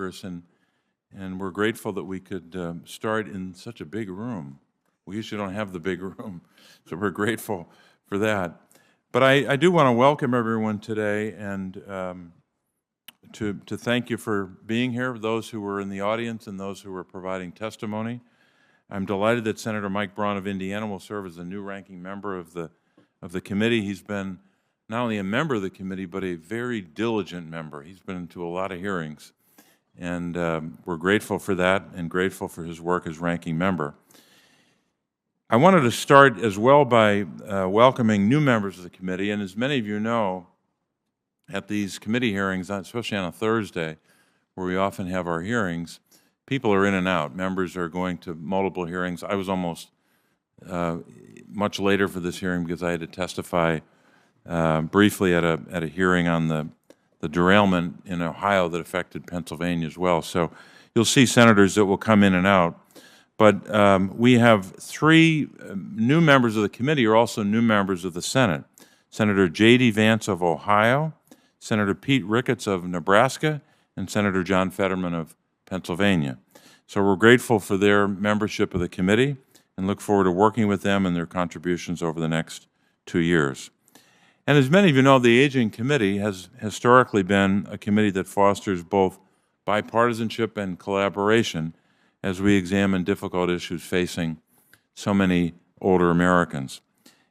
progress, and we're grateful that we could start in such a big room. We usually don't have the big room, so we're grateful for that. But I do want to welcome everyone today and to thank you for being here, those who were in the audience and those who were providing testimony. I'm delighted that Senator Mike Braun of Indiana will serve as the new ranking member of the committee. He's been not only a member of the committee, but a very diligent member. He's been to a lot of hearings, and we're grateful for that and grateful for his work as ranking member. I wanted to start as well by welcoming new members of the committee, and as many of you know, at these committee hearings, especially on a Thursday, where we often have our hearings, people are in and out. Members are going to multiple hearings. I was almost much later for this hearing because I had to testify briefly at a hearing on the derailment in Ohio that affected Pennsylvania as well. So you'll see senators that will come in and out. But we have three new members of the committee are also new members of the Senate. Senator J.D. Vance of Ohio, Senator Pete Ricketts of Nebraska, and Senator John Fetterman of Pennsylvania. So we're grateful for their membership of the committee and look forward to working with them and their contributions over the next 2 years. And as many of you know, the Aging Committee has historically been a committee that fosters both bipartisanship and collaboration as we examine difficult issues facing so many older Americans.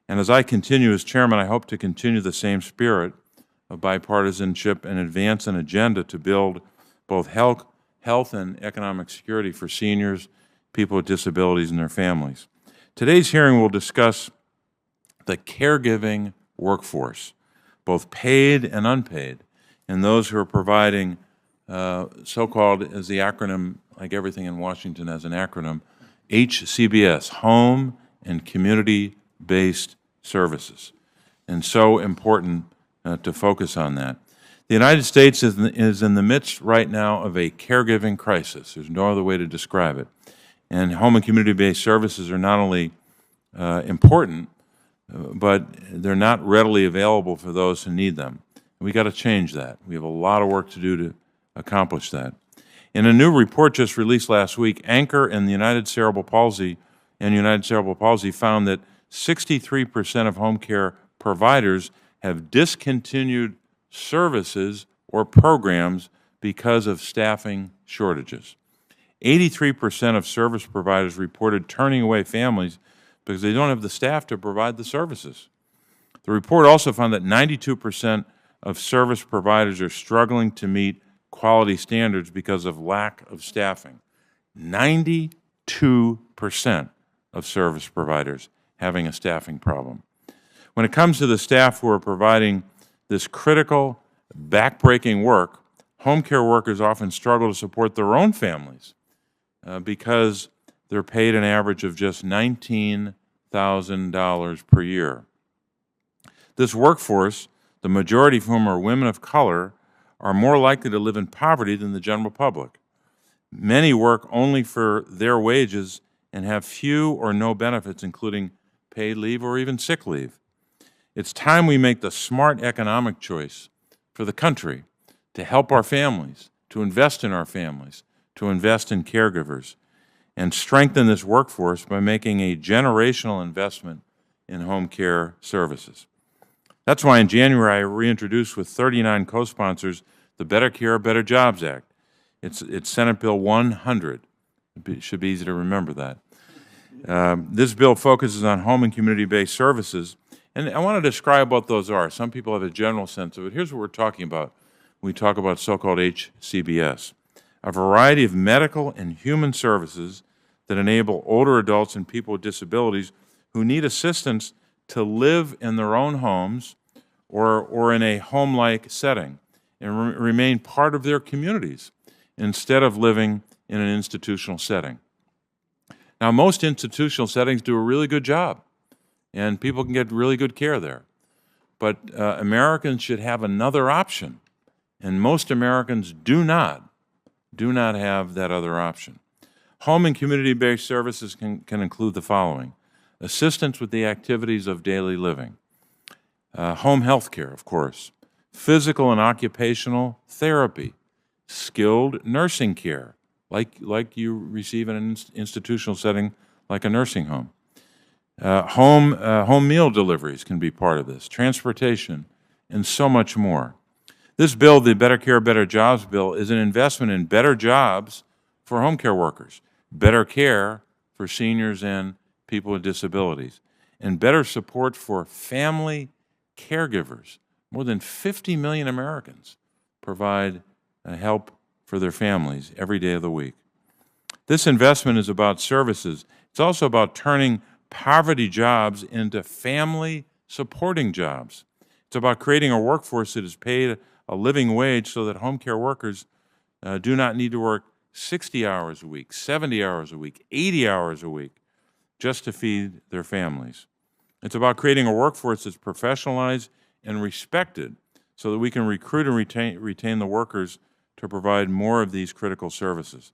And as I continue as chairman, I hope to continue the same spirit of bipartisanship and advance an agenda to build both health and economic security for seniors, people with disabilities, and their families. Today's hearing will discuss the caregiving workforce, both paid and unpaid, and those who are providing so-called, as the acronym, like everything in Washington has an acronym, HCBS, Home and Community-Based Services. And so important to focus on that. The United States is in the midst right now of a caregiving crisis. There's no other way to describe it. And home and community-based services are not only important, but they're not readily available for those who need them. We got to change that. We have a lot of work to do to accomplish that. In a new report just released last week, Anchor and the United Cerebral Palsy found that 63% of home care providers have discontinued services or programs because of staffing shortages. 83% of service providers reported turning away families because they don't have the staff to provide the services. The report also found that 92% of service providers are struggling to meet quality standards because of lack of staffing. 92% of service providers having a staffing problem. When it comes to the staff who are providing this critical, backbreaking work, home care workers often struggle to support their own families because they're paid an average of just $19,000 per year. This workforce, the majority of whom are women of color, are more likely to live in poverty than the general public. Many work only for their wages and have few or no benefits, including paid leave or even sick leave. It's time we make the smart economic choice for the country to help our families, to invest in our families, to invest in caregivers, and strengthen this workforce by making a generational investment in home care services. That's why in January I reintroduced with 39 co-sponsors the Better Care, Better Jobs Act. It's Senate Bill 100. It should be easy to remember that. This bill focuses on home and community-based services, and I want to describe what those are. Some people have a general sense of it. Here's what we're talking about when we talk about so-called HCBS, a variety of medical and human services that enable older adults and people with disabilities who need assistance to live in their own homes or in a home-like setting and remain part of their communities instead of living in an institutional setting. Now, most institutional settings do a really good job, and people can get really good care there. But Americans should have another option, and most Americans do not have that other option. Home and community-based services can include the following: assistance with the activities of daily living, home health care, of course, physical and occupational therapy, skilled nursing care, like you receive in an institutional setting like a nursing home. Home meal deliveries can be part of this, transportation, and so much more. This bill, the Better Care, Better Jobs bill, is an investment in better jobs for home care workers, better care for seniors and people with disabilities, and better support for family caregivers. More than 50 million Americans provide help for their families every day of the week. This investment is about services. It's also about turning poverty jobs into family supporting jobs. It's about creating a workforce that is paid a living wage so that home care workers do not need to work 60 hours a week, 70 hours a week, 80 hours a week just to feed their families. It's about creating a workforce that's professionalized and respected so that we can recruit and retain the workers to provide more of these critical services.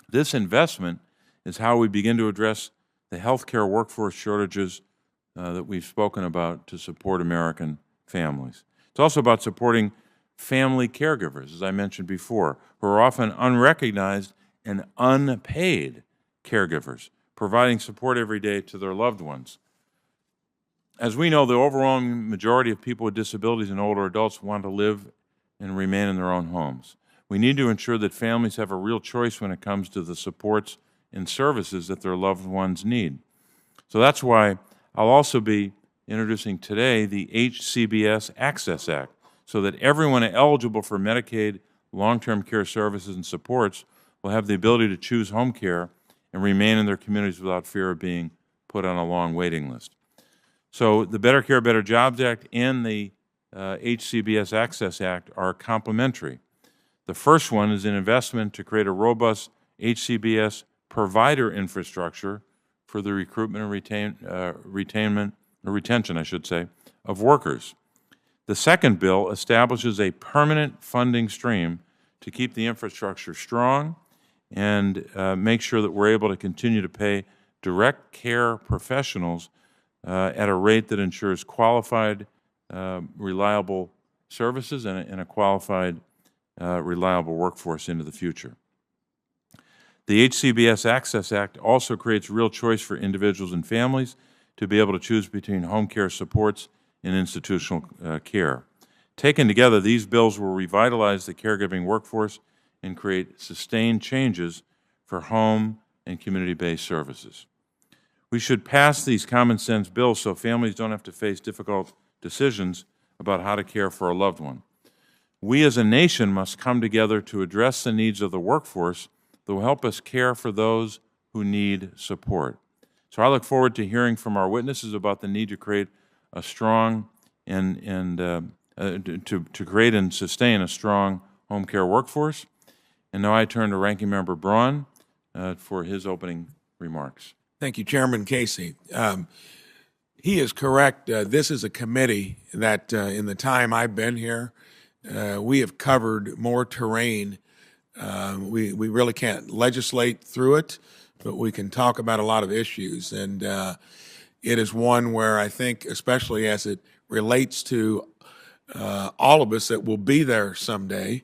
This investment is how we begin to address the healthcare workforce shortages that we've spoken about to support American families. It's also about supporting family caregivers, as I mentioned before, who are often unrecognized and unpaid caregivers, providing support every day to their loved ones. As we know, the overwhelming majority of people with disabilities and older adults want to live and remain in their own homes. We need to ensure that families have a real choice when it comes to the supports and services that their loved ones need. So that's why I'll also be introducing today the HCBS Access Act, so that everyone eligible for Medicaid long-term care services and supports will have the ability to choose home care and remain in their communities without fear of being put on a long waiting list. So the Better Care, Better Jobs Act and the HCBS Access Act are complementary. The first one is an investment to create a robust HCBS provider infrastructure for the recruitment and retention, of workers. The second bill establishes a permanent funding stream to keep the infrastructure strong and make sure that we're able to continue to pay direct care professionals at a rate that ensures qualified, reliable services and a qualified, reliable workforce into the future. The HCBS Access Act also creates real choice for individuals and families to be able to choose between home care supports and institutional care. Taken together, these bills will revitalize the caregiving workforce and create sustained changes for home and community-based services. We should pass these common sense bills so families don't have to face difficult decisions about how to care for a loved one. We as a nation must come together to address the needs of the workforce that will help us care for those who need support. So I look forward to hearing from our witnesses about the need to create a strong to create and sustain a strong home care workforce. And now I turn to Ranking Member Braun for his opening remarks. Thank you, Chairman Casey. He is correct. This is a committee that, in the time I've been here, we have covered more terrain. We really can't legislate through it, but we can talk about a lot of issues. And it is one where I think, especially as it relates to all of us that will be there someday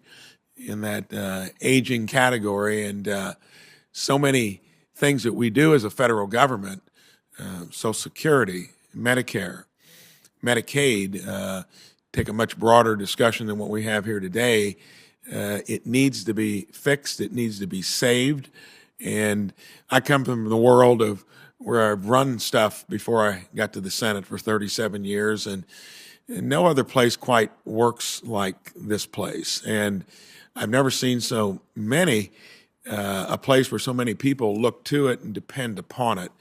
in that aging category, and so many things that we do as a federal government, Social Security, Medicare, Medicaid, take a much broader discussion than what we have here today. It needs to be fixed. It needs to be saved. And I come from the world of where I've run stuff before I got to the Senate for 37 years, and no other place quite works like this place. And I've never seen so many, a place where so many people look to it and depend upon it.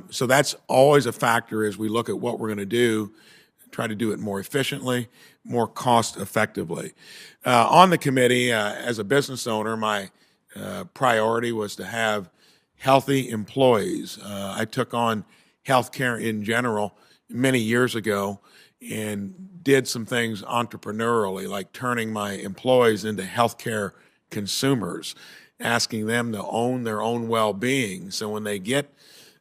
So that's always a factor as we look at what we're going to do, try to do it more efficiently, more cost effectively. On the committee, as a business owner, my priority was to have healthy employees. I took on healthcare in general many years ago and did some things entrepreneurially, like turning my employees into healthcare consumers, asking them to own their own well-being. So when they get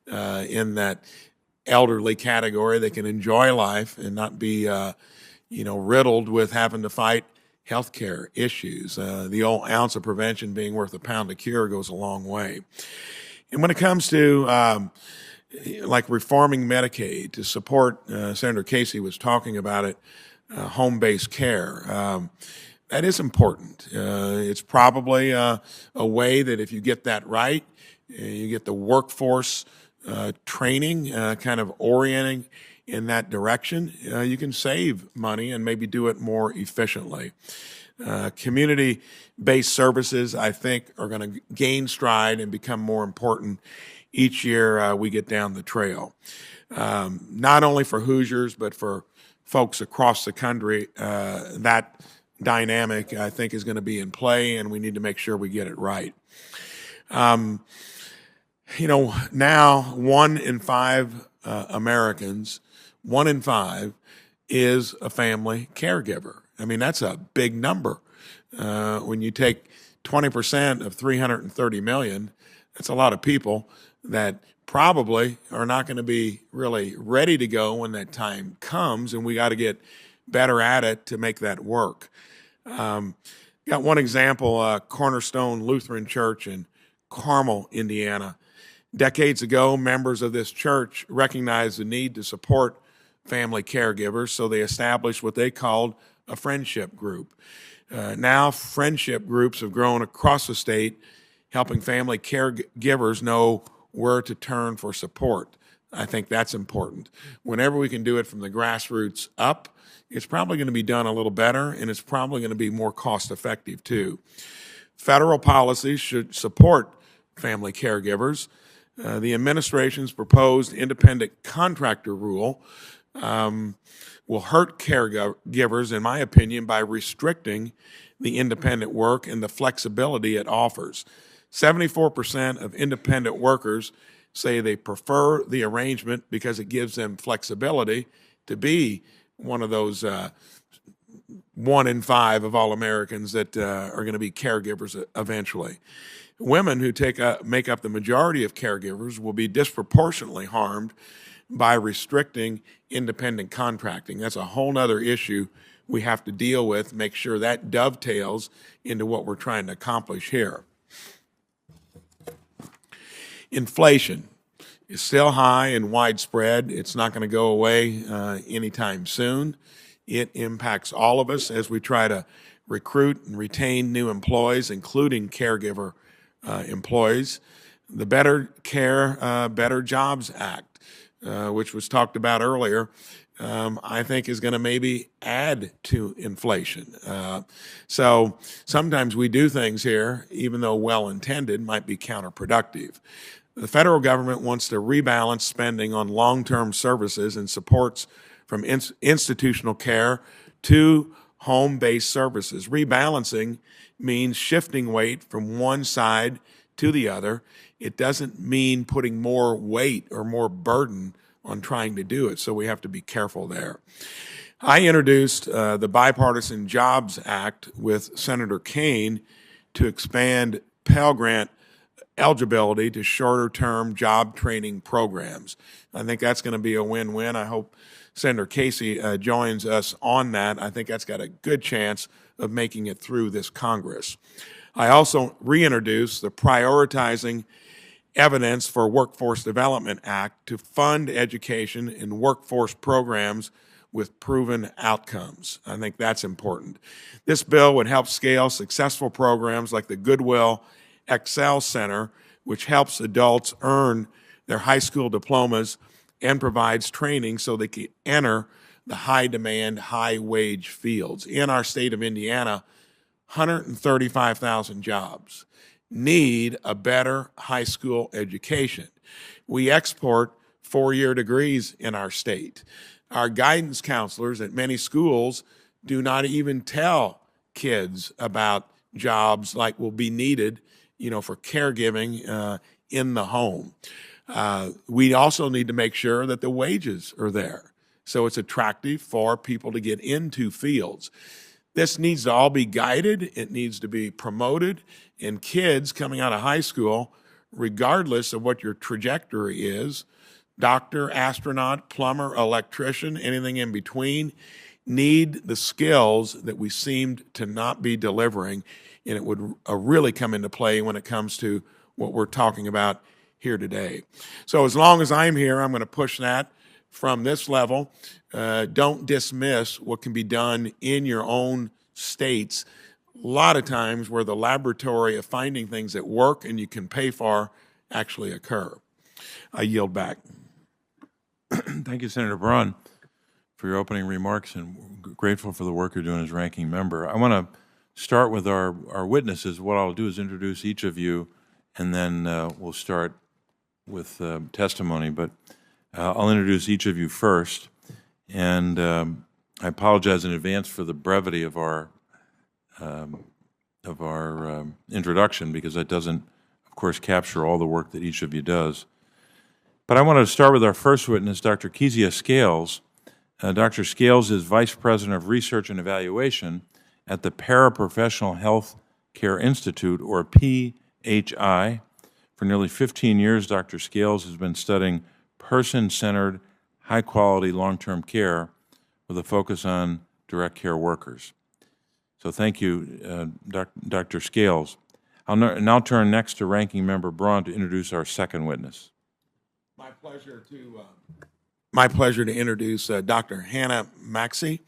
in that elderly category, they can enjoy life and not be, riddled with having to fight healthcare issues. The old ounce of prevention being worth a pound of cure goes a long way. And when it comes to like reforming Medicaid to support, Senator Casey was talking about it, home-based care. That is important. It's probably a way that if you get that right, you get the workforce training kind of orienting in that direction, you can save money and maybe do it more efficiently. Community-based services, I think, are going to gain stride and become more important each year we get down the trail. Not only for Hoosiers, but for folks across the country, that dynamic, I think, is going to be in play, and we need to make sure we get it right. Now 1 in 5 Americans, 1 in 5 is a family caregiver. I mean, that's a big number. When you take 20% of 330 million, that's a lot of people that probably are not going to be really ready to go when that time comes, and we got to get better at it to make that work. Got one example, Cornerstone Lutheran Church in Carmel, Indiana. Decades ago, members of this church recognized the need to support family caregivers, so they established what they called a friendship group. Now, friendship groups have grown across the state, helping family caregivers know where to turn for support. I think that's important. Whenever we can do it from the grassroots up, it's probably going to be done a little better, and it's probably going to be more cost-effective, too. Federal policies should support family caregivers. The administration's proposed independent contractor rule will hurt caregivers, in my opinion, by restricting the independent work and the flexibility it offers. 74% of independent workers say they prefer the arrangement because it gives them flexibility to be one of those 1 in 5 of all Americans that are going to be caregivers eventually. Women who make up the majority of caregivers will be disproportionately harmed by restricting independent contracting. That's a whole other issue we have to deal with, make sure that dovetails into what we're trying to accomplish here. Inflation is still high and widespread. It's not going to go away anytime soon. It impacts all of us as we try to recruit and retain new employees, including caregiver employees. The Better Care, Better Jobs Act, which was talked about earlier, I think is going to maybe add to inflation. So sometimes we do things here, even though well-intended, might be counterproductive. The federal government wants to rebalance spending on long-term services and supports from institutional care to home-based services. Rebalancing means shifting weight from one side to the other. It doesn't mean putting more weight or more burden on trying to do it, so we have to be careful there. I introduced the Bipartisan Jobs Act with Senator Kaine to expand Pell Grant eligibility to shorter-term job training programs. I think that's going to be a win-win. I hope Senator Casey joins us on that. I think that's got a good chance of making it through this Congress. I also reintroduced the Prioritizing Evidence for Workforce Development Act to fund education and workforce programs with proven outcomes. I think that's important. This bill would help scale successful programs like the Goodwill Excel Center, which helps adults earn their high school diplomas and provides training so they can enter the high-demand, high-wage fields. In our state of Indiana, 135,000 jobs need a better high school education. We export 4-year degrees in our state. Our guidance counselors at many schools do not even tell kids about jobs like will be needed, for caregiving in the home. We also need to make sure that the wages are there, so it's attractive for people to get into fields. This needs to all be guided. It needs to be promoted. And kids coming out of high school, regardless of what your trajectory is, doctor, astronaut, plumber, electrician, anything in between, need the skills that we seemed to not be delivering, and it would really come into play when it comes to what we're talking about here today. So as long as I'm here, I'm going to push that from this level. Don't dismiss what can be done in your own states. A lot of times where the laboratory of finding things that work and you can pay for actually occur. I yield back. Thank you, Senator Braun, for your opening remarks, and grateful for the work you're doing as ranking member. I want to start with our witnesses. What I'll do is introduce each of you, and then we'll start with testimony. But I'll introduce each of you first, and I apologize in advance for the brevity of our introduction, because that doesn't, of course, capture all the work that each of you does. But I want to start with our first witness, Dr. Kezia Scales. Dr. Scales is Vice President of Research and Evaluation at the Paraprofessional Health Care Institute, or PHI. For nearly 15 years, Dr. Scales has been studying person-centered, high-quality long-term care with a focus on direct care workers. So thank you, Dr. Scales. I'll now turn next to Ranking Member Braun to introduce our second witness. My pleasure to introduce Dr. Hannah Maxey,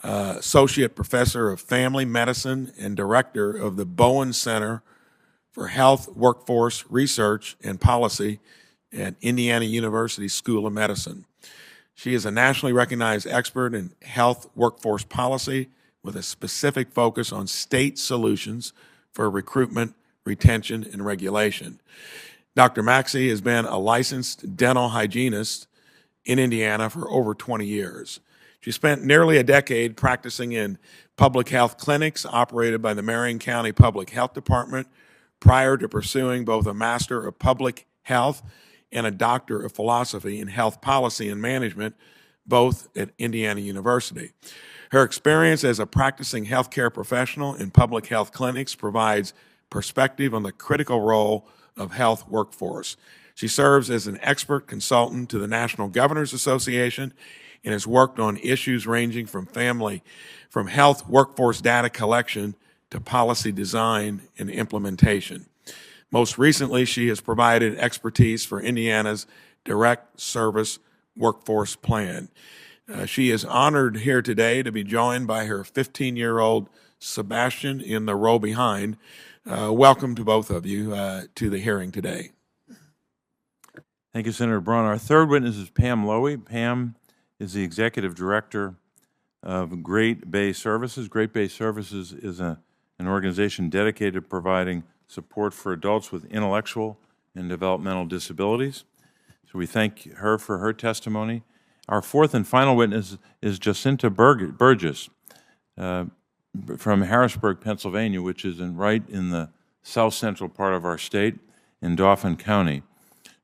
Associate Professor of Family Medicine and Director of the Bowen Center for Health, Workforce, Research, and Policy at Indiana University School of Medicine. She is a nationally recognized expert in health workforce policy with a specific focus on state solutions for recruitment, retention, and regulation. Dr. Maxey has been a licensed dental hygienist in Indiana for over 20 years. She spent nearly a decade practicing in public health clinics operated by the Marion County Public Health Department prior to pursuing both a Master of Public Health and a Doctor of Philosophy in Health Policy and Management, both at Indiana University. Her experience as a practicing healthcare professional in public health clinics provides perspective on the critical role of health workforce. She serves as an expert consultant to the National Governors Association and has worked on issues ranging from health workforce data collection to policy design and implementation. Most recently, she has provided expertise for Indiana's Direct Service Workforce Plan. She is honored here today to be joined by her 15-year-old Sebastian in the row behind. Welcome to both of you to the hearing today. Thank you, Senator Braun. Our third witness is Pam Lowy. Pam is the Executive Director of Great Bay Services. Great Bay Services is an organization dedicated to providing support for adults with intellectual and developmental disabilities. So we thank her for her testimony. Our fourth and final witness is Jacinta Burgess from Harrisburg, Pennsylvania, which is right in the south central part of our state in Dauphin County.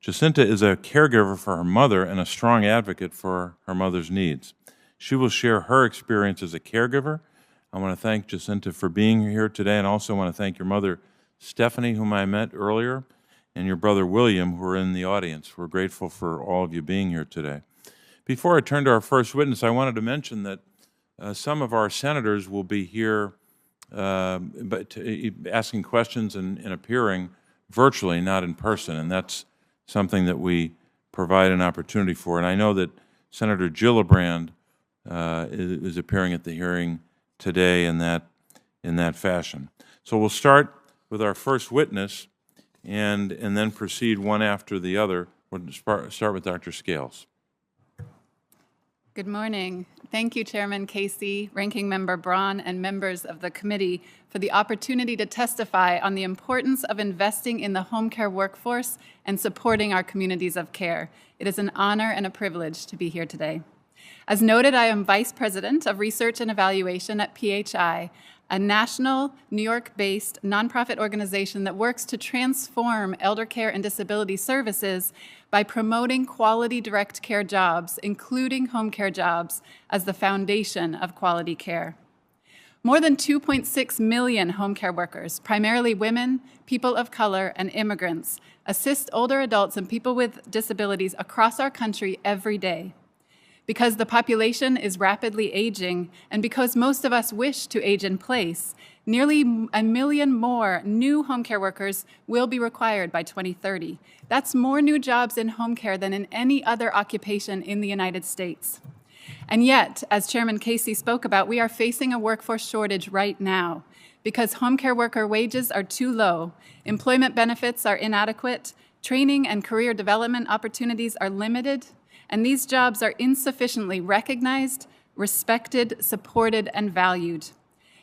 Jacinta is a caregiver for her mother and a strong advocate for her mother's needs. She will share her experience as a caregiver. I want to thank Jacinta for being here today, and also want to thank your mother, Stephanie, whom I met earlier, and your brother, William, who are in the audience. We're grateful for all of you being here today. Before I turn to our first witness, I wanted to mention that some of our senators will be here asking questions and appearing virtually, not in person, and that's something that we provide an opportunity for. And I know that Senator Gillibrand is appearing at the hearing today in that fashion. So we'll start with our first witness and then proceed one after the other. We'll start with Dr. Scales. Good morning. Thank you, Chairman Casey, Ranking Member Braun, and members of the committee for the opportunity to testify on the importance of investing in the home care workforce and supporting our communities of care. It is an honor and a privilege to be here today. As noted, I am Vice President of Research and Evaluation at PHI, a national, New York-based nonprofit organization that works to transform elder care and disability services by promoting quality direct care jobs, including home care jobs, as the foundation of quality care. More than 2.6 million home care workers, primarily women, people of color, and immigrants, assist older adults and people with disabilities across our country every day. Because the population is rapidly aging, and because most of us wish to age in place, nearly 1 million more new home care workers will be required by 2030. That's more new jobs in home care than in any other occupation in the United States. And yet, as Chairman Casey spoke about, we are facing a workforce shortage right now because home care worker wages are too low, employment benefits are inadequate, training and career development opportunities are limited, and these jobs are insufficiently recognized, respected, supported, and valued.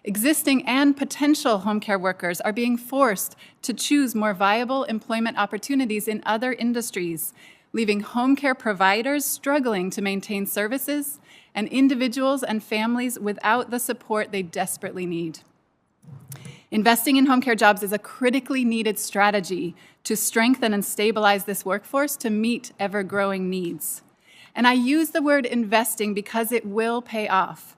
Existing and potential home care workers are being forced to choose more viable employment opportunities in other industries, leaving home care providers struggling to maintain services and individuals and families without the support they desperately need. Investing in home care jobs is a critically needed strategy to strengthen and stabilize this workforce to meet ever-growing needs. And I use the word investing because it will pay off.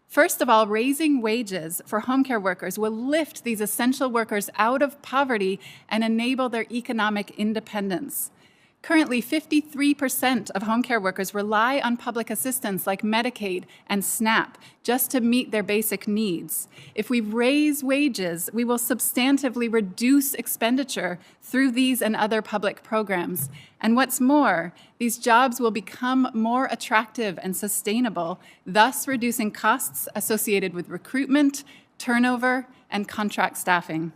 First of all, raising wages for home care workers will lift these essential workers out of poverty and enable their economic independence. Currently, 53% of home care workers rely on public assistance like Medicaid and SNAP just to meet their basic needs. If we raise wages, we will substantively reduce expenditure through these and other public programs. And what's more, these jobs will become more attractive and sustainable, thus reducing costs associated with recruitment, turnover, and contract staffing.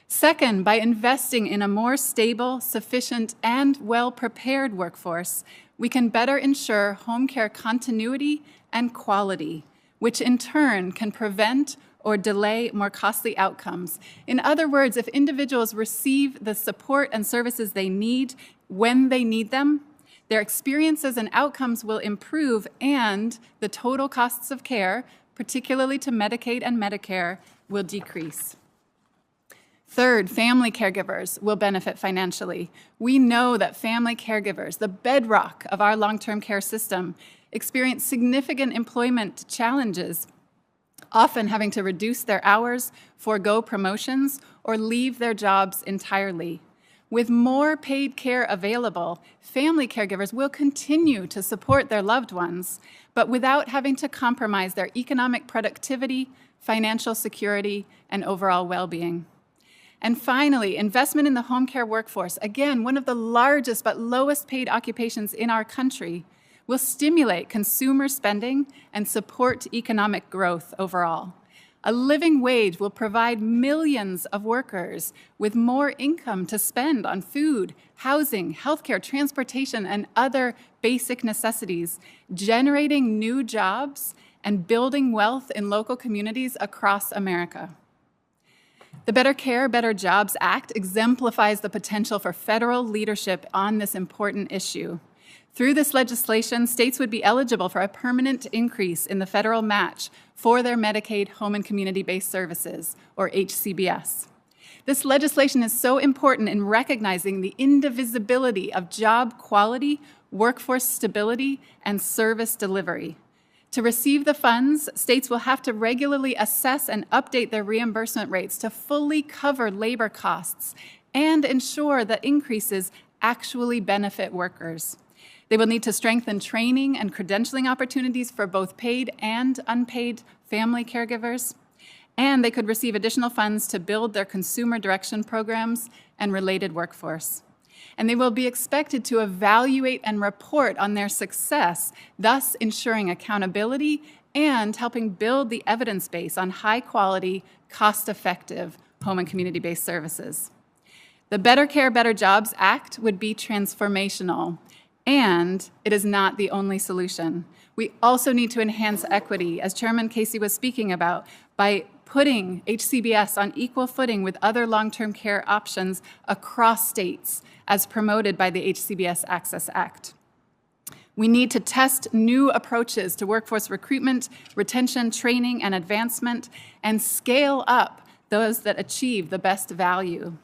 Second, by investing in a more stable, sufficient, and well-prepared workforce, we can better ensure home care continuity and quality, which in turn can prevent or delay more costly outcomes. In other words, if individuals receive the support and services they need when they need them, their experiences and outcomes will improve and the total costs of care, particularly to Medicaid and Medicare, will decrease. Third, family caregivers will benefit financially. We know that family caregivers, the bedrock of our long-term care system, experience significant employment challenges, often having to reduce their hours, forego promotions, or leave their jobs entirely. With more paid care available, family caregivers will continue to support their loved ones, but without having to compromise their economic productivity, financial security, and overall well-being. And finally, investment in the home care workforce, again, one of the largest but lowest paid occupations in our country, will stimulate consumer spending and support economic growth overall. A living wage will provide millions of workers with more income to spend on food, housing, healthcare, transportation, and other basic necessities, generating new jobs and building wealth in local communities across America. The Better Care, Better Jobs Act exemplifies the potential for federal leadership on this important issue. Through this legislation, states would be eligible for a permanent increase in the federal match for their Medicaid home and community-based services, or HCBS. This legislation is so important in recognizing the indivisibility of job quality, workforce stability, and service delivery. To receive the funds, states will have to regularly assess and update their reimbursement rates to fully cover labor costs and ensure that increases actually benefit workers. They will need to strengthen training and credentialing opportunities for both paid and unpaid family caregivers, and they could receive additional funds to build their consumer direction programs and related workforce. And they will be expected to evaluate and report on their success, thus ensuring accountability and helping build the evidence base on high-quality, cost-effective home and community-based services. The Better Care, Better Jobs Act would be transformational, and it is not the only solution. We also need to enhance equity, as Chairman Casey was speaking about, by putting HCBS on equal footing with other long-term care options across states, as promoted by the HCBS Access Act. We need to test new approaches to workforce recruitment, retention, training, and advancement, and scale up those that achieve the best value.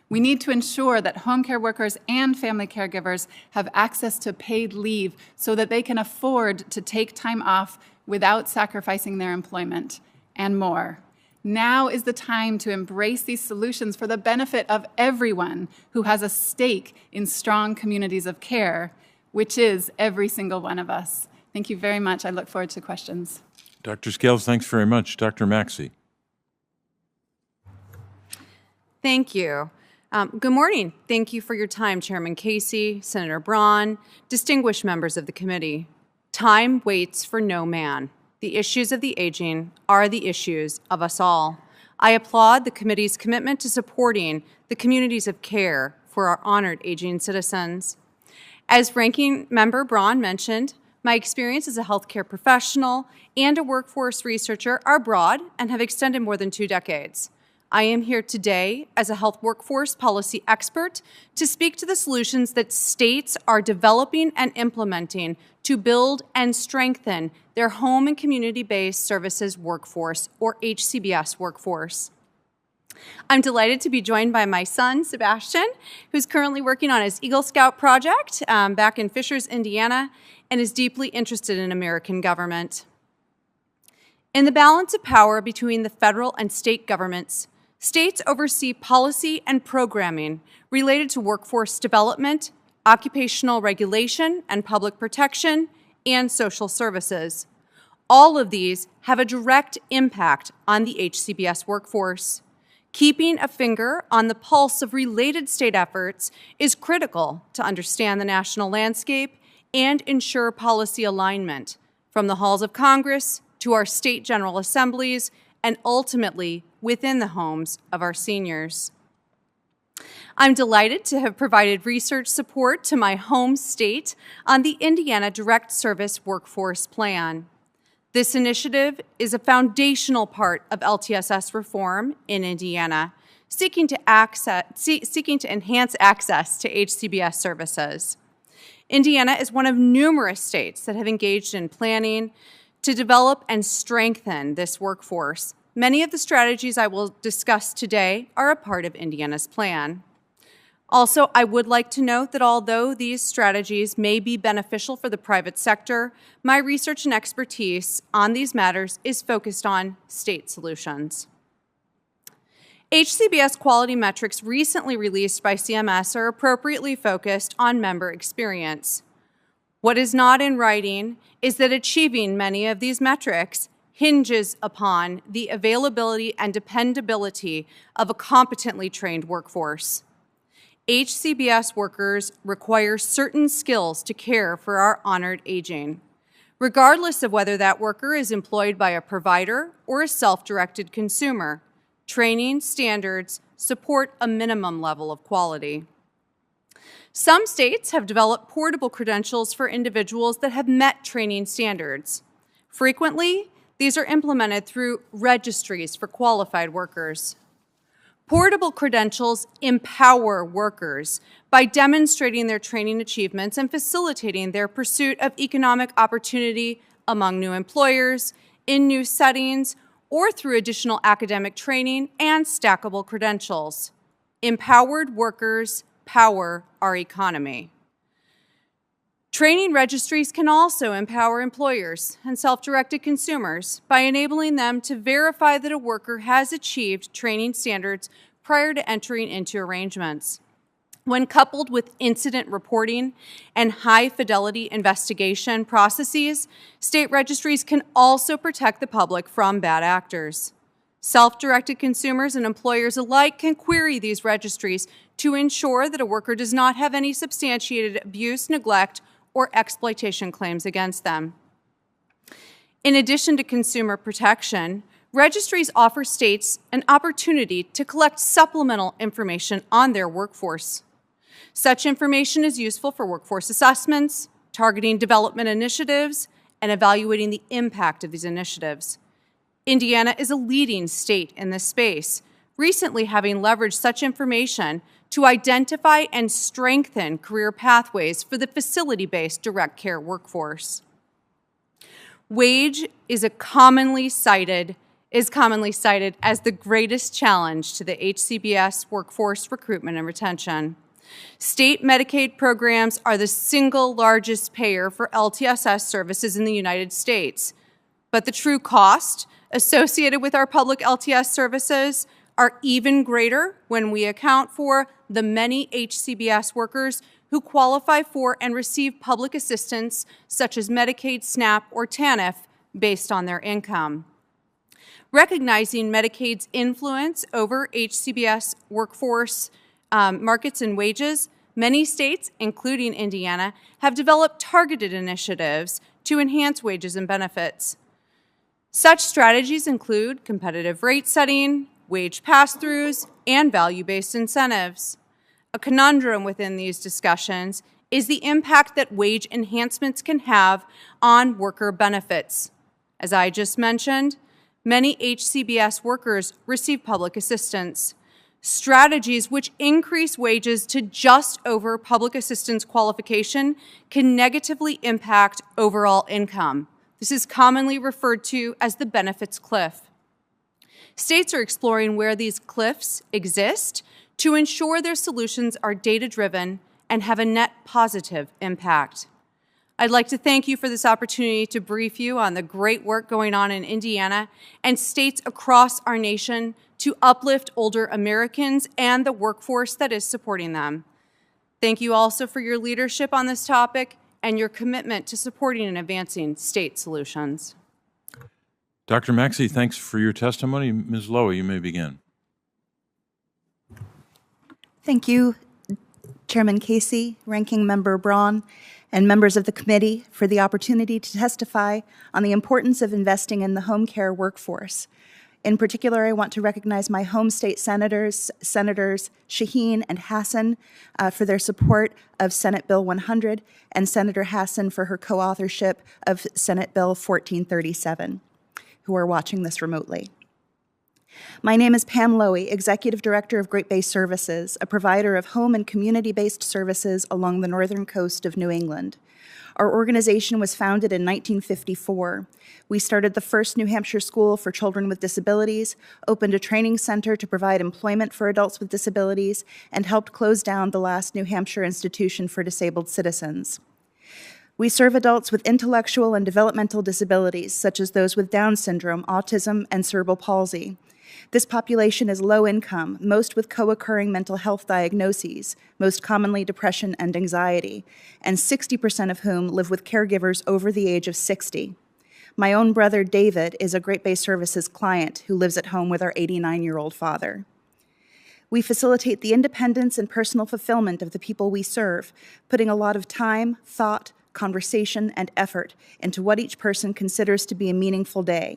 We need to ensure that home care workers and family caregivers have access to paid leave so that they can afford to take time off without sacrificing their employment, and more. Now is the time to embrace these solutions for the benefit of everyone who has a stake in strong communities of care, which is every single one of us. Thank you very much. I look forward to questions. Dr. Scales, thanks very much. Dr. Maxey. Thank you. Good morning. Thank you for your time, Chairman Casey, Senator Braun, distinguished members of the committee. Time waits for no man. The issues of the aging are the issues of us all. I applaud the committee's commitment to supporting the communities of care for our honored aging citizens. As Ranking Member Braun mentioned, my experience as a healthcare professional and a workforce researcher are broad and have extended more than 2 decades. I am here today as a health workforce policy expert to speak to the solutions that states are developing and implementing to build and strengthen their home and community-based services workforce, or HCBS workforce. I'm delighted to be joined by my son, Sebastian, who's currently working on his Eagle Scout project back in Fishers, Indiana, and is deeply interested in American government. In the balance of power between the federal and state governments, states oversee policy and programming related to workforce development, occupational regulation and public protection, and social services. All of these have a direct impact on the HCBS workforce. Keeping a finger on the pulse of related state efforts is critical to understand the national landscape and ensure policy alignment, from the halls of Congress to our state general assemblies and ultimately within the homes of our seniors. I'm delighted to have provided research support to my home state on the Indiana Direct Service Workforce Plan. This initiative is a foundational part of LTSS reform in Indiana, seeking to enhance access to HCBS services. Indiana is one of numerous states that have engaged in planning to develop and strengthen this workforce. Many of the strategies I will discuss today are a part of Indiana's plan. Also, I would like to note that although these strategies may be beneficial for the private sector, my research and expertise on these matters is focused on state solutions. HCBS quality metrics recently released by CMS are appropriately focused on member experience. What is not in writing is that achieving many of these metrics hinges upon the availability and dependability of a competently trained workforce. HCBS workers require certain skills to care for our honored aging, regardless of whether that worker is employed by a provider or a self-directed consumer. Training standards support a minimum level of quality. Some states have developed portable credentials for individuals that have met training standards. Frequently, these are implemented through registries for qualified workers. Portable credentials empower workers by demonstrating their training achievements and facilitating their pursuit of economic opportunity among new employers, in new settings, or through additional academic training and stackable credentials. Empowered workers power our economy. Training registries can also empower employers and self-directed consumers by enabling them to verify that a worker has achieved training standards prior to entering into arrangements. When coupled with incident reporting and high-fidelity investigation processes, state registries can also protect the public from bad actors. Self-directed consumers and employers alike can query these registries to ensure that a worker does not have any substantiated abuse, neglect, or exploitation claims against them. In addition to consumer protection, registries offer states an opportunity to collect supplemental information on their workforce. Such information is useful for workforce assessments, targeting development initiatives, and evaluating the impact of these initiatives. Indiana is a leading state in this space, recently having leveraged such information to identify and strengthen career pathways for the facility-based direct care workforce. Wage is commonly cited as the greatest challenge to the HCBS workforce recruitment and retention. State Medicaid programs are the single largest payer for LTSS services in the United States, but the true cost associated with our public LTS services are even greater when we account for the many HCBS workers who qualify for and receive public assistance such as Medicaid, SNAP, or TANF based on their income. Recognizing Medicaid's influence over HCBS workforce markets and wages, many states, including Indiana, have developed targeted initiatives to enhance wages and benefits. Such strategies include competitive rate setting, wage pass-throughs, and value-based incentives. A conundrum within these discussions is the impact that wage enhancements can have on worker benefits. As I just mentioned, many HCBS workers receive public assistance. Strategies which increase wages to just over public assistance qualification can negatively impact overall income. This is commonly referred to as the benefits cliff. States are exploring where these cliffs exist to ensure their solutions are data-driven and have a net positive impact. I'd like to thank you for this opportunity to brief you on the great work going on in Indiana and states across our nation to uplift older Americans and the workforce that is supporting them. Thank you also for your leadership on this topic and your commitment to supporting and advancing state solutions. Dr. Maxey, thanks for your testimony. Ms. Lowy, you may begin. Thank you, Chairman Casey, Ranking Member Braun, and members of the committee for the opportunity to testify on the importance of investing in the home care workforce. In particular, I want to recognize my home state senators, Senators Shaheen and Hassan, for their support of Senate Bill 100, and Senator Hassan for her co-authorship of Senate Bill 1437, who are watching this remotely. My name is Pam Lowy, Executive Director of Great Bay Services, a provider of home and community-based services along the northern coast of New England. Our organization was founded in 1954. We started the first New Hampshire school for children with disabilities, opened a training center to provide employment for adults with disabilities, and helped close down the last New Hampshire institution for disabled citizens. We serve adults with intellectual and developmental disabilities, such as those with Down syndrome, autism, and cerebral palsy. This population is low income, most with co-occurring mental health diagnoses, most commonly depression and anxiety, and 60% of whom live with caregivers over the age of 60. My own brother, David, is a Great Bay Services client who lives at home with our 89-year-old father. We facilitate the independence and personal fulfillment of the people we serve, putting a lot of time, thought, conversation, and effort into what each person considers to be a meaningful day.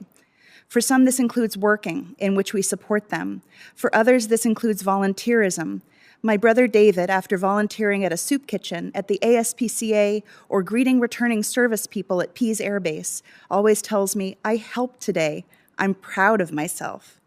For some, this includes working, in which we support them. For others, this includes volunteerism. My brother David, after volunteering at a soup kitchen, at the ASPCA, or greeting returning service people at Pease Air Base, always tells me, "I helped today. I'm proud of myself."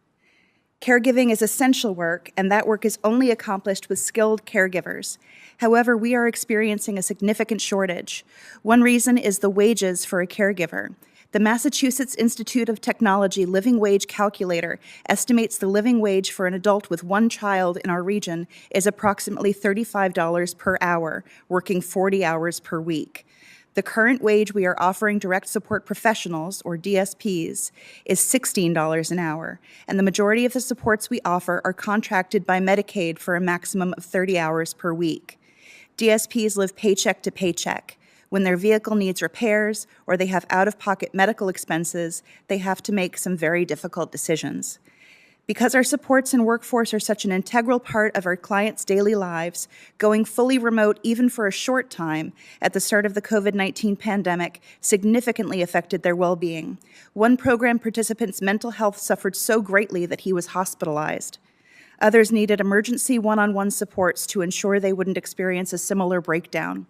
Caregiving is essential work, and that work is only accomplished with skilled caregivers. However, we are experiencing a significant shortage. One reason is the wages for a caregiver. The Massachusetts Institute of Technology Living Wage Calculator estimates the living wage for an adult with one child in our region is approximately $35 per hour, working 40 hours per week. The current wage we are offering direct support professionals, or DSPs, is $16 an hour, and the majority of the supports we offer are contracted by Medicaid for a maximum of 30 hours per week. DSPs live paycheck to paycheck. When their vehicle needs repairs or they have out-of-pocket medical expenses, they have to make some very difficult decisions. Because our supports and workforce are such an integral part of our clients' daily lives, going fully remote even for a short time at the start of the COVID-19 pandemic significantly affected their well-being. One program participant's mental health suffered so greatly that he was hospitalized. Others needed emergency one-on-one supports to ensure they wouldn't experience a similar breakdown.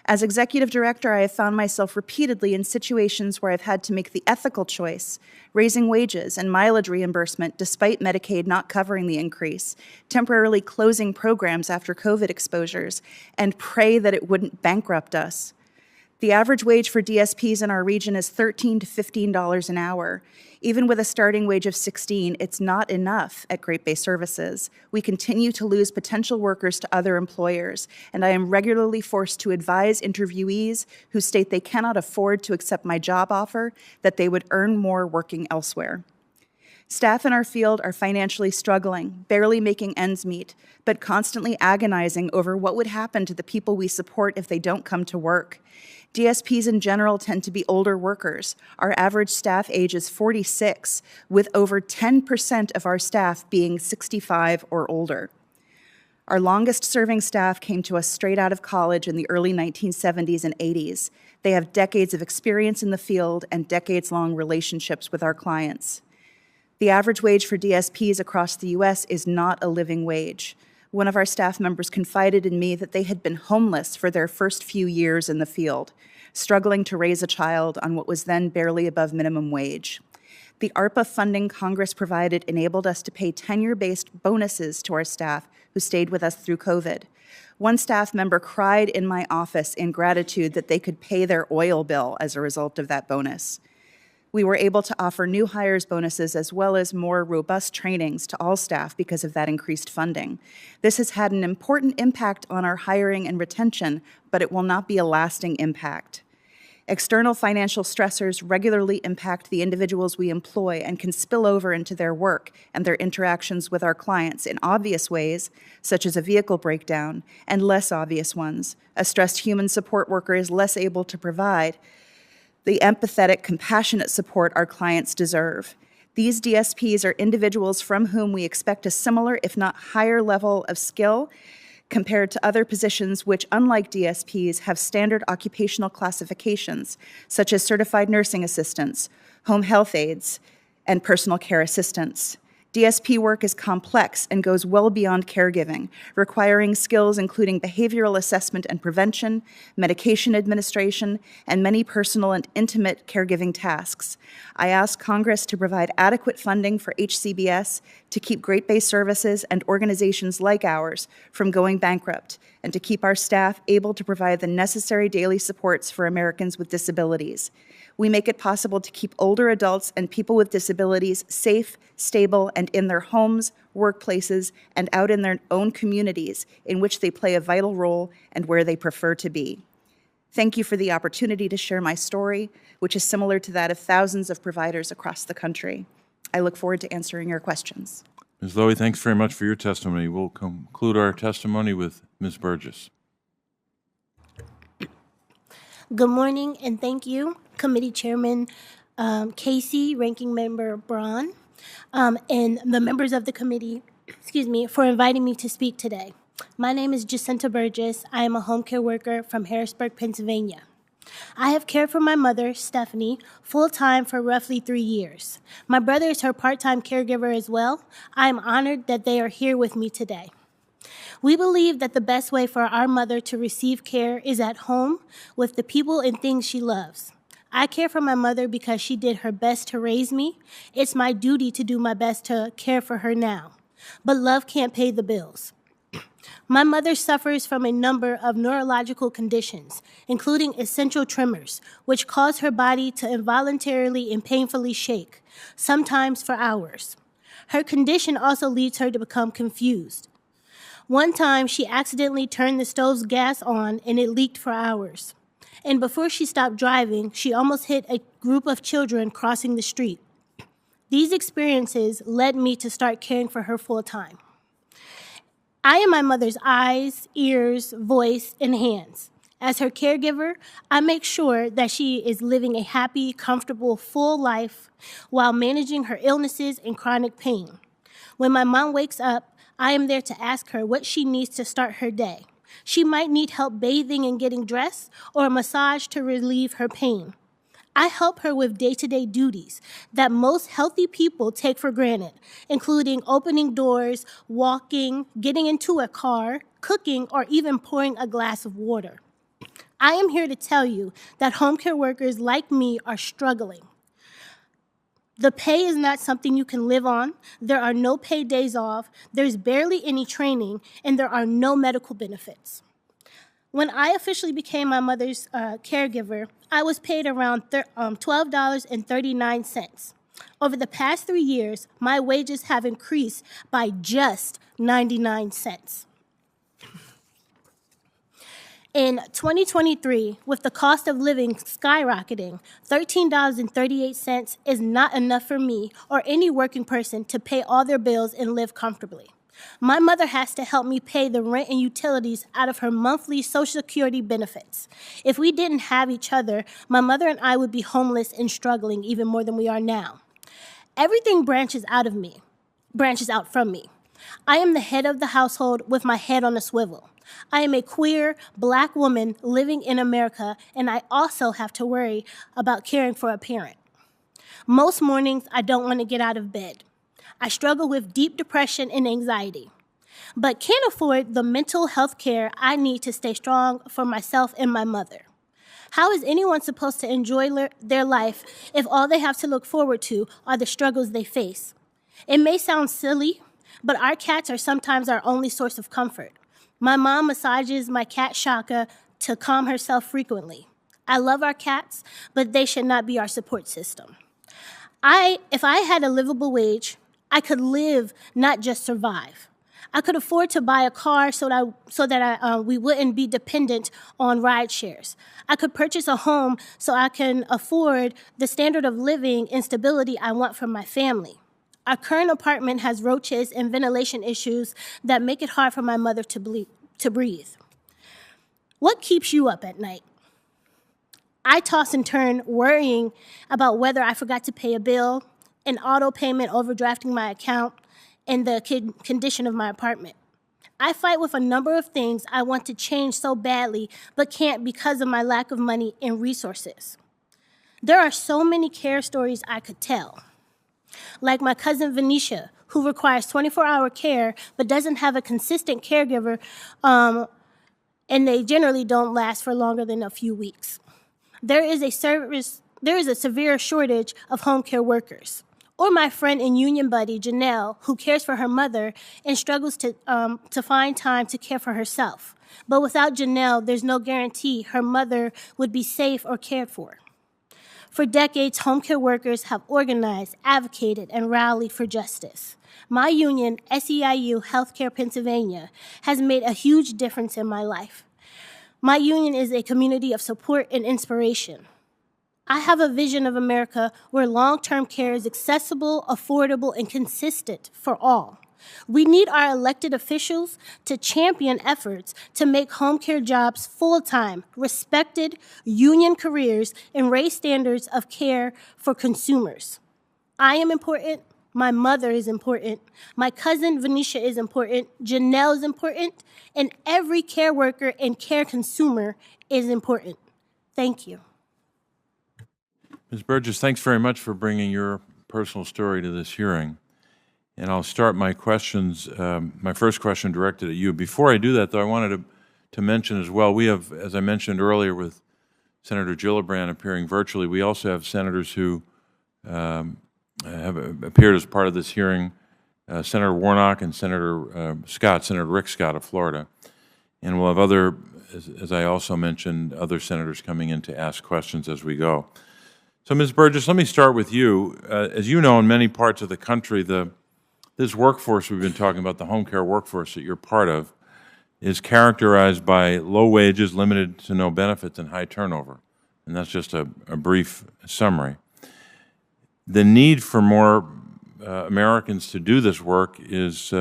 As executive director, I have found myself repeatedly in situations where I've had to make the ethical choice, raising wages and mileage reimbursement despite Medicaid not covering the increase, temporarily closing programs after COVID exposures, and pray that it wouldn't bankrupt us. The average wage for DSPs in our region is $13 to $15 an hour. Even with a starting wage of $16, it's not enough at Great Bay Services. We continue to lose potential workers to other employers, and I am regularly forced to advise interviewees who state they cannot afford to accept my job offer that they would earn more working elsewhere. Staff in our field are financially struggling, barely making ends meet, but constantly agonizing over what would happen to the people we support if they don't come to work. DSPs in general tend to be older workers. Our average staff age is 46, with over 10% of our staff being 65 or older. Our longest-serving staff came to us straight out of college in the early 1970s and 80s. They have decades of experience in the field and decades-long relationships with our clients. The average wage for DSPs across the U.S. is not a living wage. One of our staff members confided in me that they had been homeless for their first few years in the field, struggling to raise a child on what was then barely above minimum wage. The ARPA funding Congress provided enabled us to pay tenure-based bonuses to our staff who stayed with us through COVID. One staff member cried in my office in gratitude that they could pay their oil bill as a result of that bonus. We were able to offer new hires bonuses as well as more robust trainings to all staff because of that increased funding. This has had an important impact on our hiring and retention, but it will not be a lasting impact. External financial stressors regularly impact the individuals we employ and can spill over into their work and their interactions with our clients in obvious ways, such as a vehicle breakdown, and less obvious ones. A stressed human support worker is less able to provide the empathetic, compassionate support our clients deserve. These DSPs are individuals from whom we expect a similar, if not higher, level of skill compared to other positions which, unlike DSPs, have standard occupational classifications, such as certified nursing assistants, home health aides, and personal care assistants. DSP work is complex and goes well beyond caregiving, requiring skills including behavioral assessment and prevention, medication administration, and many personal and intimate caregiving tasks. I ask Congress to provide adequate funding for HCBS to keep Great Bay Services and organizations like ours from going bankrupt, and to keep our staff able to provide the necessary daily supports for Americans with disabilities. We make it possible to keep older adults and people with disabilities safe, stable, and in their homes, workplaces, and out in their own communities in which they play a vital role and where they prefer to be. Thank you for the opportunity to share my story, which is similar to that of thousands of providers across the country. I look forward to answering your questions. Ms. Lowy, thanks very much for your testimony. We'll conclude our testimony with Ms. Burgess. Good morning, and thank you, Committee Chairman Casey, Ranking Member Braun, and the members of the committee, for inviting me to speak today. My name is Jacinta Burgess. I am a home care worker from Harrisburg, Pennsylvania. I have cared for my mother, Stephanie, full-time for roughly 3 years. My brother is her part-time caregiver as well. I am honored that they are here with me today. We believe that the best way for our mother to receive care is at home with the people and things she loves. I care for my mother because she did her best to raise me. It's my duty to do my best to care for her now. But love can't pay the bills. My mother suffers from a number of neurological conditions, including essential tremors, which cause her body to involuntarily and painfully shake, sometimes for hours. Her condition also leads her to become confused. One time, she accidentally turned the stove's gas on and it leaked for hours. And before she stopped driving, she almost hit a group of children crossing the street. These experiences led me to start caring for her full time. I am my mother's eyes, ears, voice, and hands. As her caregiver, I make sure that she is living a happy, comfortable, full life while managing her illnesses and chronic pain. When my mom wakes up, I am there to ask her what she needs to start her day. She might need help bathing and getting dressed or a massage to relieve her pain. I help her with day-to-day duties that most healthy people take for granted, including opening doors, walking, getting into a car, cooking, or even pouring a glass of water. I am here to tell you that home care workers like me are struggling. The pay is not something you can live on. There are no paid days off. There's barely any training, and there are no medical benefits. When I officially became my mother's caregiver, I was paid around $12.39. Over the past 3 years, my wages have increased by just 99 cents. In 2023, with the cost of living skyrocketing, $13.38 is not enough for me or any working person to pay all their bills and live comfortably. My mother has to help me pay the rent and utilities out of her monthly Social Security benefits. If we didn't have each other, my mother and I would be homeless and struggling even more than we are now. Everything branches out from me. I am the head of the household with my head on a swivel. I am a queer, Black woman living in America, and I also have to worry about caring for a parent. Most mornings, I don't want to get out of bed. I struggle with deep depression and anxiety, but can't afford the mental health care I need to stay strong for myself and my mother. How is anyone supposed to enjoy their life if all they have to look forward to are the struggles they face? It may sound silly, but our cats are sometimes our only source of comfort. My mom massages my cat Shaka to calm herself frequently. I love our cats, but they should not be our support system. If I had a livable wage, I could live, not just survive. I could afford to buy a car so that we wouldn't be dependent on ride shares. I could purchase a home so I can afford the standard of living and stability I want for my family. Our current apartment has roaches and ventilation issues that make it hard for my mother to breathe. What keeps you up at night? I toss and turn worrying about whether I forgot to pay a bill, an auto payment overdrafting my account, and the condition of my apartment. I fight with a number of things I want to change so badly, but can't because of my lack of money and resources. There are so many care stories I could tell. Like my cousin Venetia, who requires 24-hour care but doesn't have a consistent caregiver, and they generally don't last for longer than a few weeks. There is a severe shortage of home care workers. Or my friend and union buddy, Janelle, who cares for her mother and struggles to find time to care for herself. But without Janelle, there's no guarantee her mother would be safe or cared for. For decades, home care workers have organized, advocated, and rallied for justice. My union, SEIU Healthcare Pennsylvania, has made a huge difference in my life. My union is a community of support and inspiration. I have a vision of America where long-term care is accessible, affordable, and consistent for all. We need our elected officials to champion efforts to make home care jobs full-time, respected union careers, and raise standards of care for consumers. I am important. My mother is important. My cousin Venetia is important. Janelle is important. And every care worker and care consumer is important. Thank you. Ms. Burgess, thanks very much for bringing your personal story to this hearing. And I'll start my questions, my first question directed at you. Before I do that, though, I wanted to mention as well, we have, as I mentioned earlier with Senator Gillibrand appearing virtually, we also have senators who have appeared as part of this hearing, Senator Warnock and Senator Rick Scott of Florida. And we'll have other, as I also mentioned, other senators coming in to ask questions as we go. So, Ms. Burgess, let me start with you. As you know, in many parts of the country, this workforce we've been talking about, the home care workforce that you're part of, is characterized by low wages, limited to no benefits, and high turnover. And that's just a brief summary. The need for more Americans to do this work is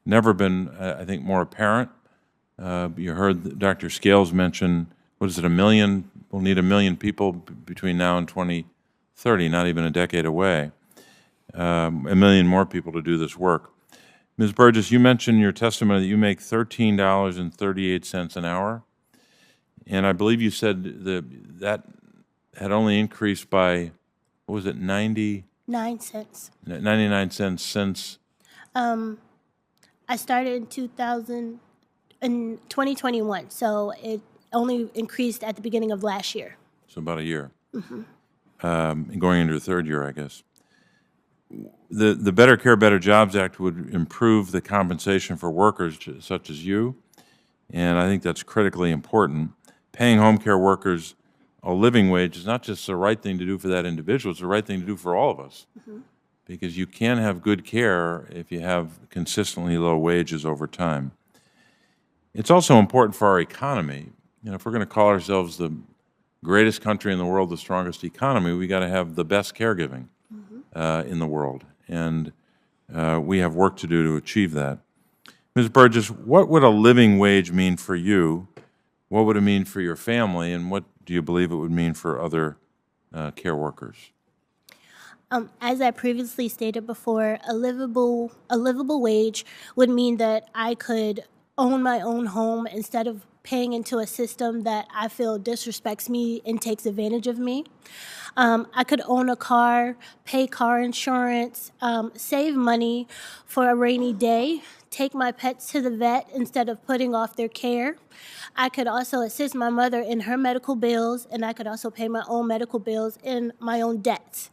never been, I think, more apparent. You heard Dr. Scales mention, what is it, 1 million? We'll need 1 million people between now and 2030, not even a decade away. 1 million more people to do this work. Ms. Burgess, you mentioned in your testimony that you make $13.38 an hour, and I believe you said that had only increased by, what was it, 9 cents. 99 cents since? I started in 2021, so it only increased at the beginning of last year. So about a year. Mm-hmm. Going into the third year, I guess. The Better Care, Better Jobs Act would improve the compensation for workers such as you, and I think that's critically important. Paying home care workers a living wage is not just the right thing to do for that individual, it's the right thing to do for all of us. Mm-hmm. Because you can have good care if you have consistently low wages over time. It's also important for our economy. if we're going to call ourselves the greatest country in the world, the strongest economy, we got to have the best caregiving in the world. And we have work to do to achieve that. Ms. Burgess, what would a living wage mean for you? What would it mean for your family? And what do you believe it would mean for other care workers? As I previously stated before, a livable wage would mean that I could own my own home instead of paying into a system that I feel disrespects me and takes advantage of me. I could own a car, pay car insurance, save money for a rainy day, take my pets to the vet instead of putting off their care. I could also assist my mother in her medical bills, and I could also pay my own medical bills and my own debts.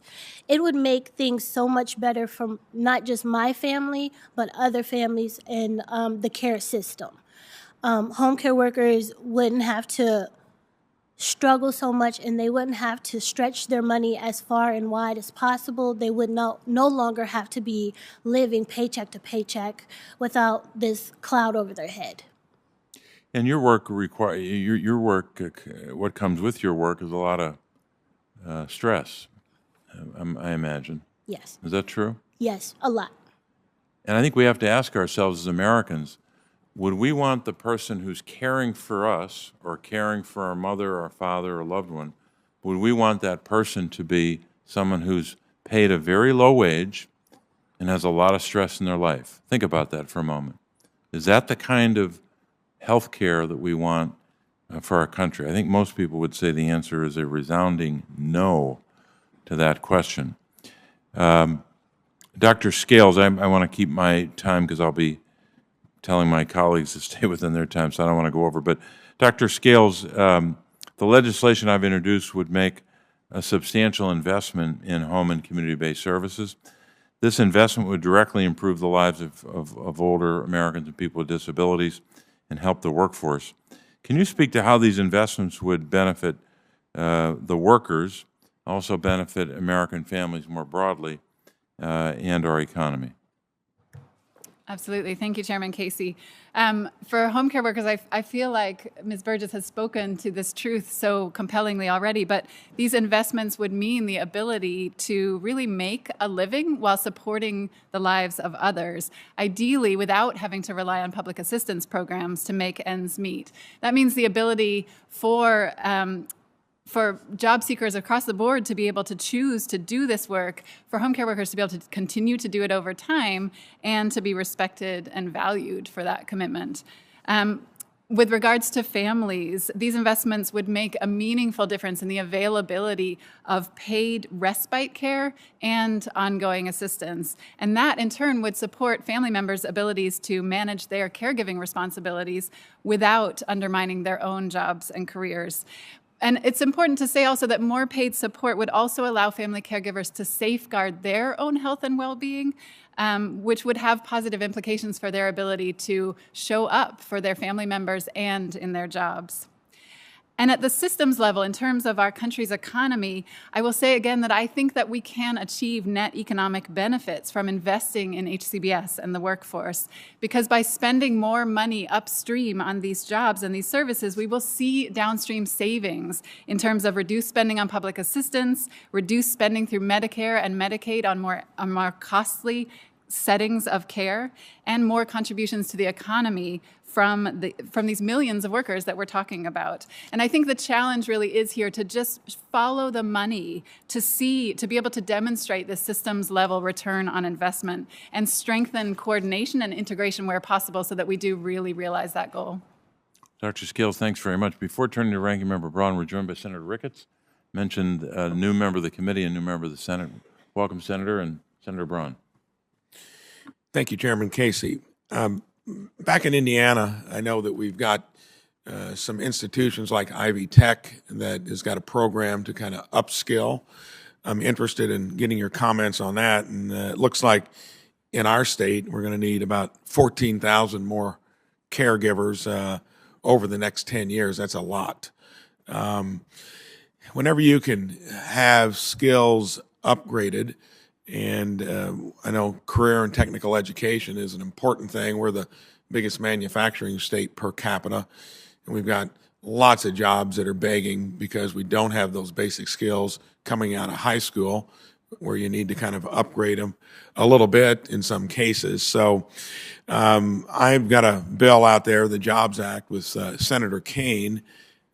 It would make things so much better for not just my family, but other families in the care system. Home care workers wouldn't have to struggle so much, and they wouldn't have to stretch their money as far and wide as possible. They would no longer have to be living paycheck to paycheck without this cloud over their head. And your work what comes with your work is a lot of stress, I imagine. Yes. Is that true? Yes, a lot. And I think we have to ask ourselves as Americans, would we want the person who's caring for us or caring for our mother or father or loved one, would we want that person to be someone who's paid a very low wage and has a lot of stress in their life? Think about that for a moment. Is that the kind of health care that we want for our country? I think most people would say the answer is a resounding no to that question. Dr. Scales, I want to keep my time because I'll be telling my colleagues to stay within their time, so I don't want to go over. But Dr. Scales, the legislation I've introduced would make a substantial investment in home and community-based services. This investment would directly improve the lives of older Americans and people with disabilities and help the workforce. Can you speak to how these investments would benefit the workers, also benefit American families more broadly, and our economy? Absolutely. Thank you, Chairman Casey. For home care workers, I feel like Ms. Burgess has spoken to this truth so compellingly already, but these investments would mean the ability to really make a living while supporting the lives of others, ideally without having to rely on public assistance programs to make ends meet. That means the ability for job seekers across the board to be able to choose to do this work, for home care workers to be able to continue to do it over time, and to be respected and valued for that commitment. With regards to families, these investments would make a meaningful difference in the availability of paid respite care and ongoing assistance. And that, in turn, would support family members' abilities to manage their caregiving responsibilities without undermining their own jobs and careers. And it's important to say also that more paid support would also allow family caregivers to safeguard their own health and well-being, which would have positive implications for their ability to show up for their family members and in their jobs. And at the systems level, in terms of our country's economy, I will say again that I think that we can achieve net economic benefits from investing in HCBS and the workforce, because by spending more money upstream on these jobs and these services, we will see downstream savings in terms of reduced spending on public assistance, reduced spending through Medicare and Medicaid on more costly settings of care, and more contributions to the economy from these millions of workers that we're talking about. And I think the challenge really is here to just follow the money, to be able to demonstrate the systems level return on investment and strengthen coordination and integration where possible so that we do really realize that goal. Dr. Scales, thanks very much. Before turning to Ranking Member Braun, we're joined by Senator Ricketts, mentioned a new member of the committee and new member of the Senate. Welcome, Senator, and Senator Braun. Thank you, Chairman Casey. Back in Indiana, I know that we've got some institutions like Ivy Tech that has got a program to kind of upskill. I'm interested in getting your comments on that. And it looks like in our state, we're going to need about 14,000 more caregivers over the next 10 years. That's a lot. Whenever you can have skills upgraded, and I know career and technical education is an important thing. We're the biggest manufacturing state per capita, and we've got lots of jobs that are begging because we don't have those basic skills coming out of high school, where you need to kind of upgrade them a little bit in some cases. So I've got a bill out there, the Jobs Act, with Senator Kane,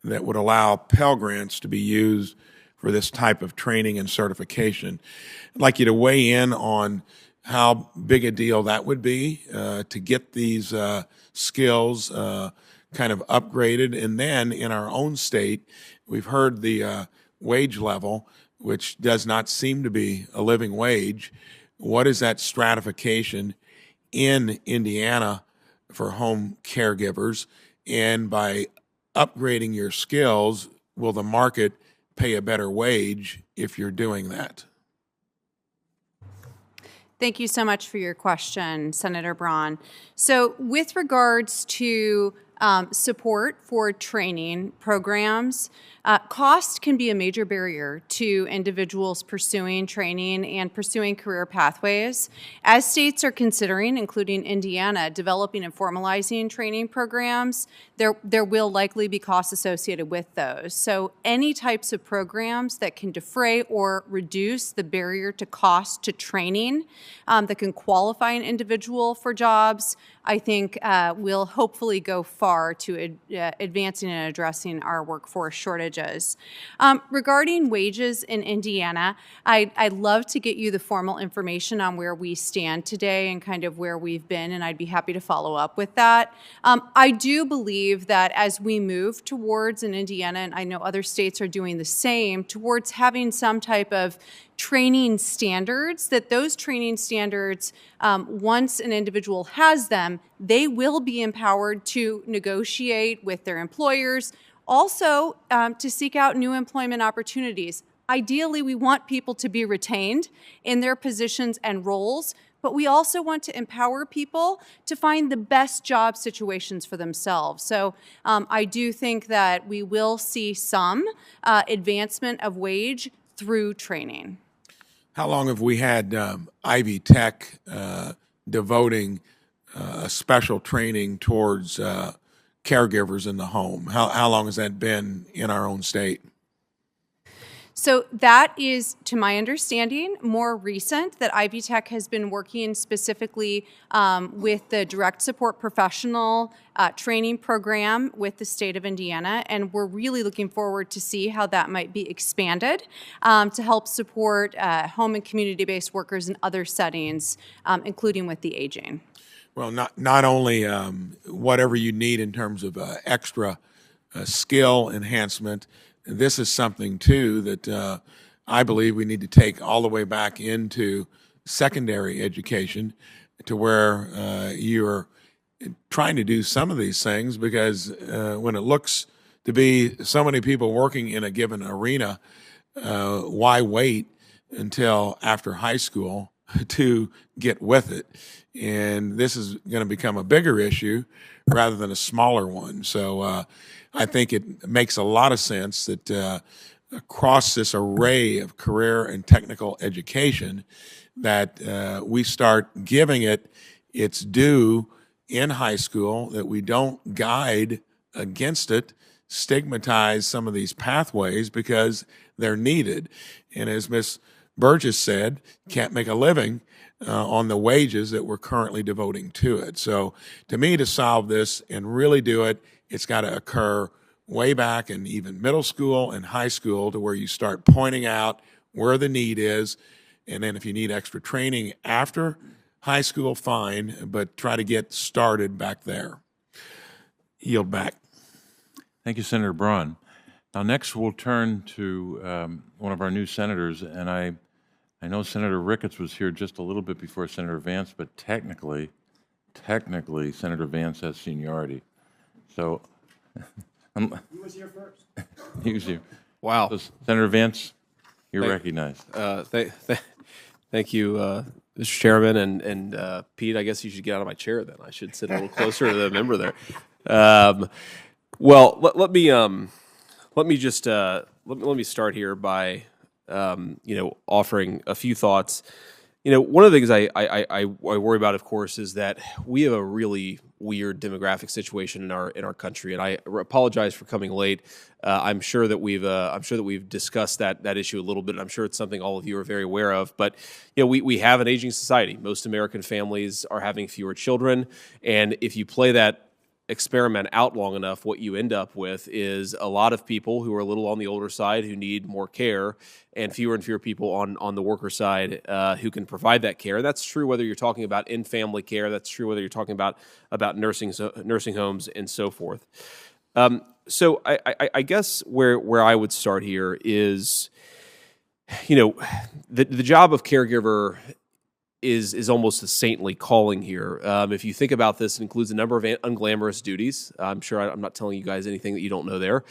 that would allow Pell Grants to be used for this type of training and certification. I'd like you to weigh in on how big a deal that would be to get these skills kind of upgraded. And then in our own state, we've heard the wage level, which does not seem to be a living wage. What is that stratification in Indiana for home caregivers? And by upgrading your skills, will the market pay a better wage if you're doing that? Thank you so much for your question, Senator Braun. So with regards to support for training programs, cost can be a major barrier to individuals pursuing training and pursuing career pathways. As states are considering, including Indiana, developing and formalizing training programs, there will likely be costs associated with those. So any types of programs that can defray or reduce the barrier to cost to training that can qualify an individual for jobs, I think will hopefully go far to advancing and addressing our workforce shortages. Regarding wages in Indiana, I'd love to get you the formal information on where we stand today and kind of where we've been, and I'd be happy to follow up with that. I do believe that as we move towards in Indiana, and I know other states are doing the same, towards having some type of training standards, that those training standards, once an individual has them, they will be empowered to negotiate with their employers, also to seek out new employment opportunities. Ideally, we want people to be retained in their positions and roles, but we also want to empower people to find the best job situations for themselves. So I do think that we will see some advancement of wage through training. How long have we had Ivy Tech devoting special training towards caregivers in the home? How long has that been in our own state? So that is, to my understanding, more recent, that Ivy Tech has been working specifically with the direct support professional training program with the state of Indiana, and we're really looking forward to see how that might be expanded to help support home and community-based workers in other settings, including with the aging. Well, not only whatever you need in terms of extra skill enhancement, this is something, too, that I believe we need to take all the way back into secondary education, to where you're trying to do some of these things, because when it looks to be so many people working in a given arena, why wait until after high school to get with it? And this is going to become a bigger issue rather than a smaller one. So I think it makes a lot of sense that across this array of career and technical education, that we start giving it its due in high school, that we don't guide against it, stigmatize some of these pathways because they're needed. And as Ms. Burgess said, can't make a living on the wages that we're currently devoting to it. So to me, to solve this and really do it, it's got to occur way back in even middle school and high school, to where you start pointing out where the need is. And then if you need extra training after high school, fine, but try to get started back there. Yield back. Thank you, Senator Braun. Now, next we'll turn to one of our new senators, and I know Senator Ricketts was here just a little bit before Senator Vance, but technically, Senator Vance has seniority. So, he was here first. He was here. Wow. So, Senator Vance, you're recognized. Thank you, Mr. Chairman, and Pete. I guess you should get out of my chair then. I should sit a little closer to the member there. Well, let me start here by offering a few thoughts. One of the things I worry about, of course, is that we have a really weird demographic situation in our country, and I apologize for coming late. I'm sure that we've discussed that issue a little bit. I'm sure it's something all of you are very aware of. But we have an aging society. Most American families are having fewer children, and if you play that experiment out long enough, what you end up with is a lot of people who are a little on the older side who need more care, and fewer people on the worker side who can provide that care. That's true whether you're talking about in-family care. That's true whether you're talking about nursing homes and so forth. So I guess where I would start here is, the job of caregiver is almost a saintly calling here. If you think about this, it includes a number of unglamorous duties. I'm sure I'm not telling you guys anything that you don't know there.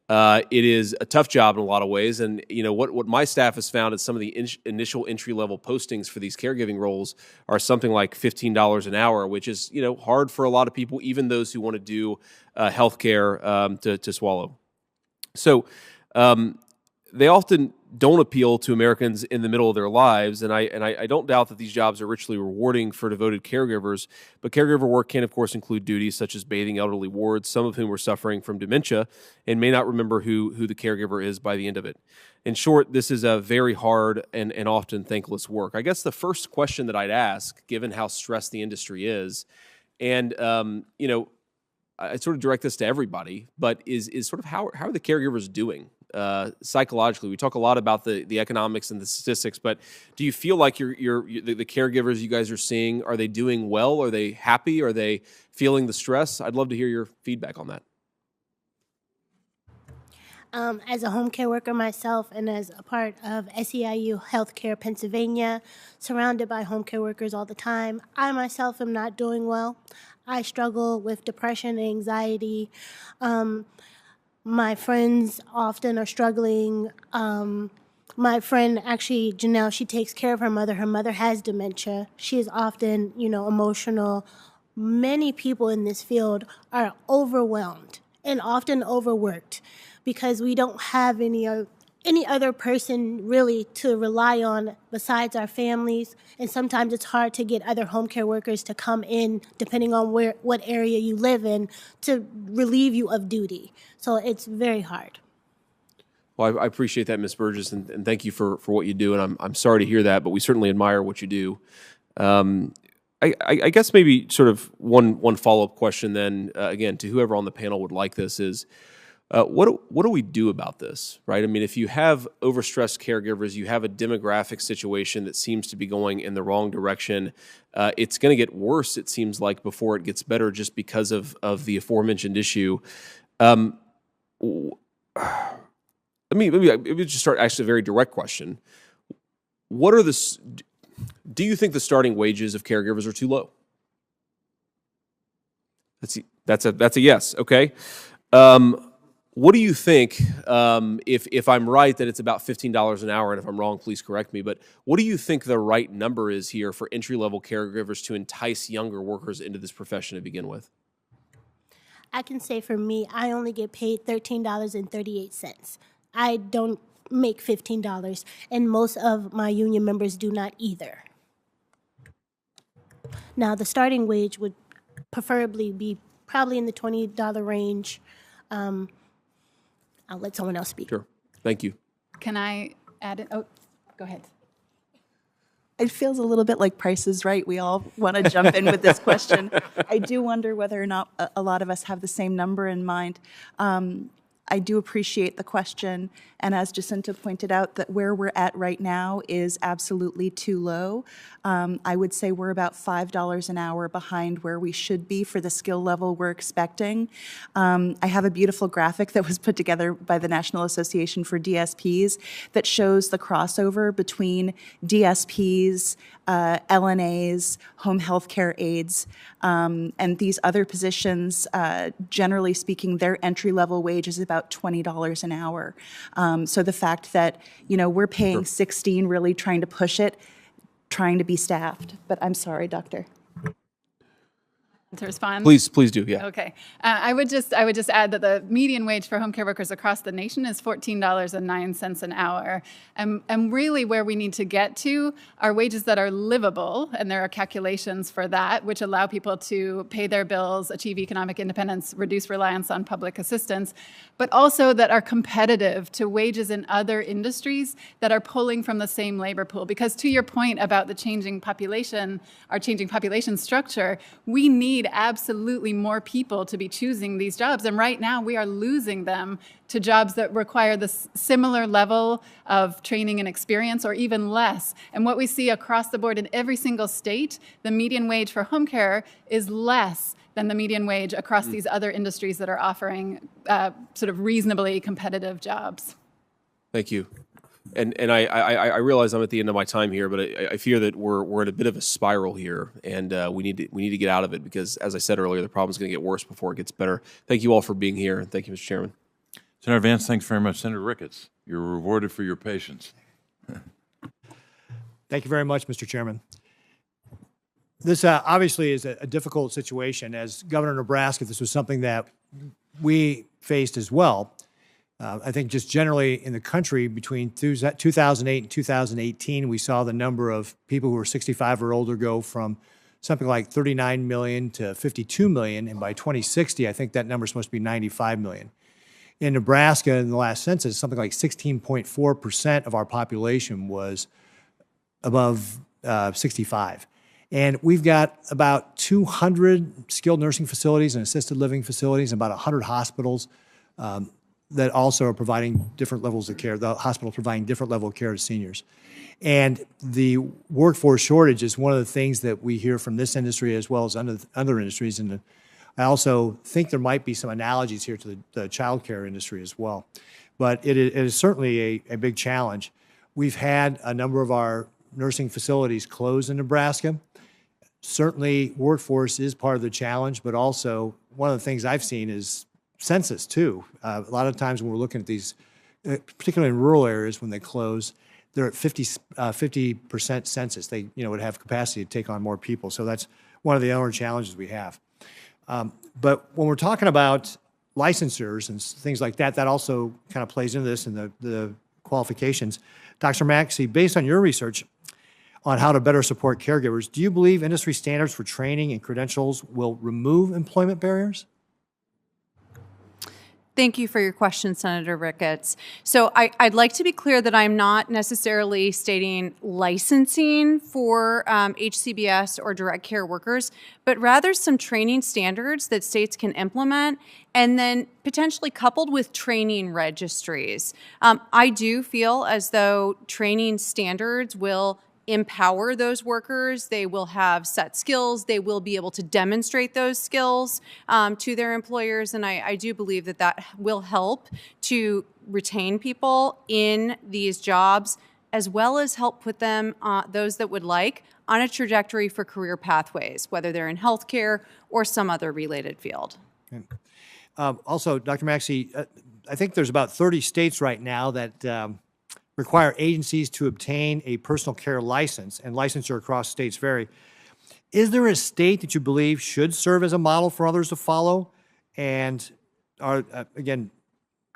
It is a tough job in a lot of ways, and what my staff has found is some of the initial entry-level postings for these caregiving roles are something like $15 an hour, which is hard for a lot of people, even those who want to do healthcare to swallow. So they often don't appeal to Americans in the middle of their lives, and I don't doubt that these jobs are richly rewarding for devoted caregivers, but caregiver work can, of course, include duties such as bathing elderly wards, some of whom are suffering from dementia and may not remember who the caregiver is by the end of it. In short, this is a very hard and often thankless work. I guess the first question that I'd ask, given how stressed the industry is, and I sort of direct this to everybody, but is sort of how are the caregivers doing psychologically? We talk a lot about the economics and the statistics, but do you feel like the caregivers you guys are seeing, are they doing well? Are they happy? Are they feeling the stress? I'd love to hear your feedback on that. As a home care worker myself and as a part of SEIU Healthcare Pennsylvania, surrounded by home care workers all the time, I myself am not doing well. I struggle with depression and anxiety. My friends often are struggling. My friend, actually, Janelle, she takes care of her mother. Her mother has dementia. She is often, emotional. Many people in this field are overwhelmed and often overworked because we don't have any other person really to rely on besides our families. And sometimes it's hard to get other home care workers to come in, depending on what area you live in, to relieve you of duty. So it's very hard. Well, I appreciate that, Ms. Burgess, and thank you for what you do. And I'm sorry to hear that, but we certainly admire what you do. I guess maybe sort of one follow-up question then, again, to whoever on the panel would like this is, what do we do about this, right? I mean, if you have overstressed caregivers, you have a demographic situation that seems to be going in the wrong direction. It's going to get worse, it seems like, before it gets better, just because of the aforementioned issue. Let me just start actually a very direct question. Do you think the starting wages of caregivers are too low? That's a yes. Okay. What do you think, if I'm right that it's about $15 an hour, and if I'm wrong, please correct me, but what do you think the right number is here for entry-level caregivers to entice younger workers into this profession to begin with? I can say for me, I only get paid $13.38. I don't make $15, and most of my union members do not either. Now, the starting wage would preferably be probably in the $20 range. I'll let someone else speak. Sure. Thank you. Can I add it? Oh, go ahead. It feels a little bit like Price is Right. We all want to jump in with this question. I do wonder whether or not a lot of us have the same number in mind. I do appreciate the question, and as Jacinta pointed out, that where we're at right now is absolutely too low. I would say we're about $5 an hour behind where we should be for the skill level we're expecting. I have a beautiful graphic that was put together by the National Association for DSPs that shows the crossover between DSPs, LNAs, home health care aides, and these other positions. Generally speaking, their entry-level wage is about $20 an hour. So the fact that, we're paying $16, really trying to push it, trying to be staffed. But I'm sorry, Doctor. To respond? Please do. Yeah. Okay. I would just add that the median wage for home care workers across the nation is $14.09 an hour. And really where we need to get to are wages that are livable, and there are calculations for that, which allow people to pay their bills, achieve economic independence, reduce reliance on public assistance, but also that are competitive to wages in other industries that are pulling from the same labor pool. Because to your point about the changing population, our changing population structure, we need absolutely more people to be choosing these jobs. And right now we are losing them to jobs that require the similar level of training and experience or even less. And what we see across the board in every single state, the median wage for home care is less than the median wage across these other industries that are offering sort of reasonably competitive jobs. Thank you. And I realize I'm at the end of my time here, but I fear that we're in a bit of a spiral here, and we need to get out of it because, as I said earlier, the problem's going to get worse before it gets better. Thank you all for being here, and thank you, Mr. Chairman. Senator Vance, thanks very much. Senator Ricketts, you're rewarded for your patience. Thank you very much, Mr. Chairman. This obviously is a difficult situation. As Governor of Nebraska, this was something that we faced as well. I think just generally in the country between 2008 and 2018, we saw the number of people who were 65 or older go from something like 39 million to 52 million. And by 2060, I think that number is supposed to be 95 million. In Nebraska, in the last census, something like 16.4% of our population was above 65. And we've got about 200 skilled nursing facilities and assisted living facilities, and about 100 hospitals that also are providing different levels of care. The hospital providing different level of care to seniors. And the workforce shortage is one of the things that we hear from this industry as well as other industries. And I also think there might be some analogies here to the child care industry as well. But it is certainly a big challenge. We've had a number of our nursing facilities close in Nebraska. Certainly workforce is part of the challenge, but also one of the things I've seen is census too. A lot of times when we're looking at these, particularly in rural areas, when they close, they're at 50% census. They would have capacity to take on more people. So that's one of the other challenges we have. But when we're talking about licensures and things like that, that also kind of plays into this and the qualifications. Dr. Maxey, based on your research on how to better support caregivers, do you believe industry standards for training and credentials will remove employment barriers? Thank you for your question, Senator Ricketts. So I'd like to be clear that I'm not necessarily stating licensing for HCBS or direct care workers, but rather some training standards that states can implement and then potentially coupled with training registries. I do feel as though training standards will empower those workers. They will have set skills. They will be able to demonstrate those skills to their employers. And I do believe that that will help to retain people in these jobs, as well as help put them, those that would like, on a trajectory for career pathways, whether they're in healthcare or some other related field. Also, Dr. Maxey, I think there's about 30 states right now that require agencies to obtain a personal care license, and licensure across states vary. Is there a state that you believe should serve as a model for others to follow? And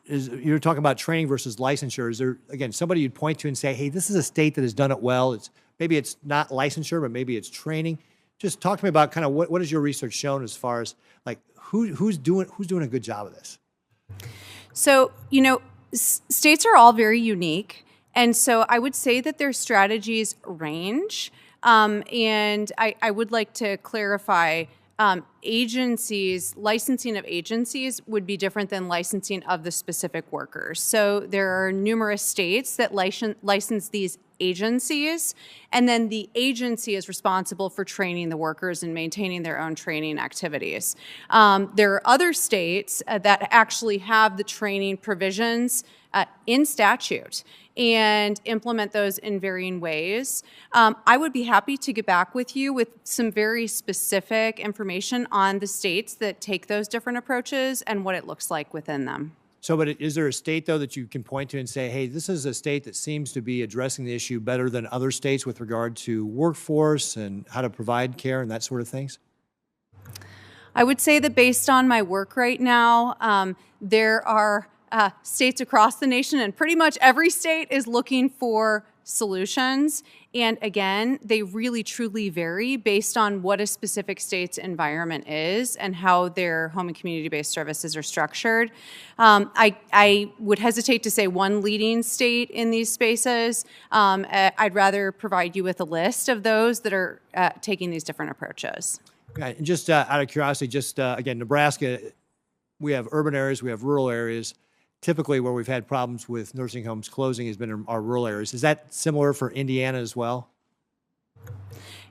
you're talking about training versus licensure. Is there, again, somebody you'd point to and say, hey, this is a state that has done it well. Maybe it's not licensure, but maybe it's training. Just talk to me about kind of what has your research shown as far as like who's doing a good job of this? So, states are all very unique. And so I would say that their strategies range. And I would like to clarify, licensing of agencies would be different than licensing of the specific workers. So there are numerous states that license these agencies, and then the agency is responsible for training the workers and maintaining their own training activities. There are other states that actually have the training provisions in statute and implement those in varying ways. I would be happy to get back with you with some very specific information on the states that take those different approaches and what it looks like within them. So, but is there a state, though, that you can point to and say, hey, this is a state that seems to be addressing the issue better than other states with regard to workforce and how to provide care and that sort of things? I would say that based on my work right now, there are states across the nation, and pretty much every state is looking for solutions. And again, they really truly vary based on what a specific state's environment is and how their home and community-based services are structured. I would hesitate to say one leading state in these spaces. I'd rather provide you with a list of those that are taking these different approaches. Okay, and just out of curiosity, again, Nebraska, we have urban areas, we have rural areas. Typically, where we've had problems with nursing homes closing has been in our rural areas. Is that similar for Indiana as well?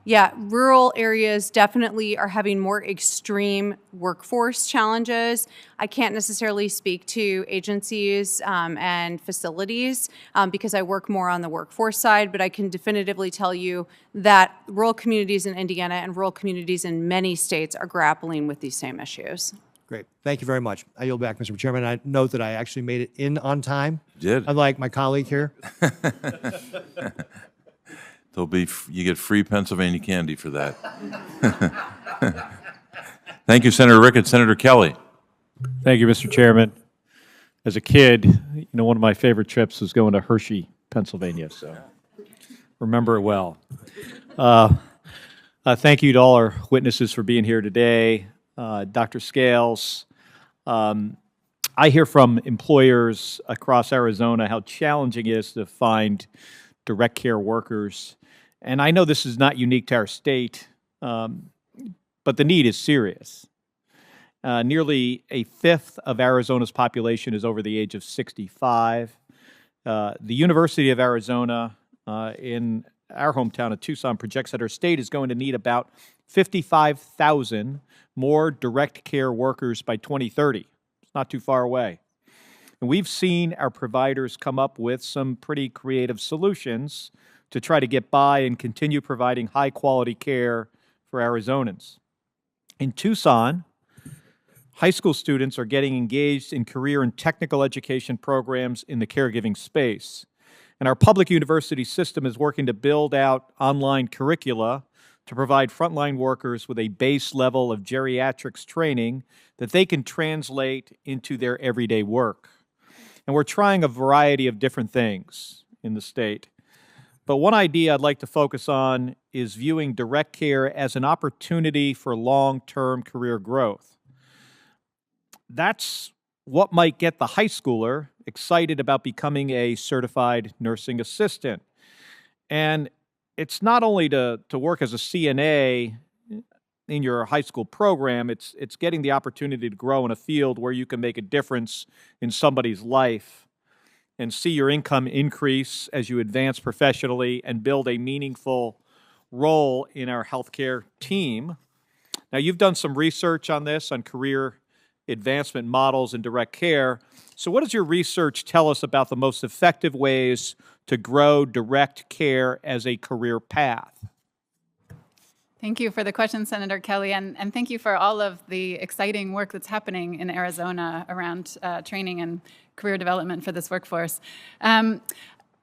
Yeah, rural areas definitely are having more extreme workforce challenges. I can't necessarily speak to agencies and facilities because I work more on the workforce side, but I can definitively tell you that rural communities in Indiana and rural communities in many states are grappling with these same issues. Great. Thank you very much. I yield back, Mr. Chairman. I note that I actually made it in on time. You did. Unlike my colleague here. You get free Pennsylvania candy for that. Thank you, Senator Ricketts. Senator Kelly. Thank you, Mr. Chairman. As a kid, one of my favorite trips was going to Hershey, Pennsylvania, so remember it well. Thank you to all our witnesses for being here today. Dr. Scales, I hear from employers across Arizona how challenging it is to find direct care workers. And I know this is not unique to our state, but the need is serious. Nearly a fifth of Arizona's population is over the age of 65. The University of Arizona in our hometown of Tucson projects that our state is going to need about 55,000 more direct care workers by 2030. It's not too far away. And we've seen our providers come up with some pretty creative solutions to try to get by and continue providing high-quality care for Arizonans. In Tucson, high school students are getting engaged in career and technical education programs in the caregiving space. And our public university system is working to build out online curricula to provide frontline workers with a base level of geriatrics training that they can translate into their everyday work. And we're trying a variety of different things in the state. But one idea I'd like to focus on is viewing direct care as an opportunity for long-term career growth. That's what might get the high schooler excited about becoming a certified nursing assistant. And it's not only to work as a CNA in your high school program, it's getting the opportunity to grow in a field where you can make a difference in somebody's life and see your income increase as you advance professionally and build a meaningful role in our healthcare team. Now, you've done some research on this, on career advancement models in direct care. So what does your research tell us about the most effective ways to grow direct care as a career path? Thank you for the question, Senator Kelly, and thank you for all of the exciting work that's happening in Arizona around training and career development for this workforce.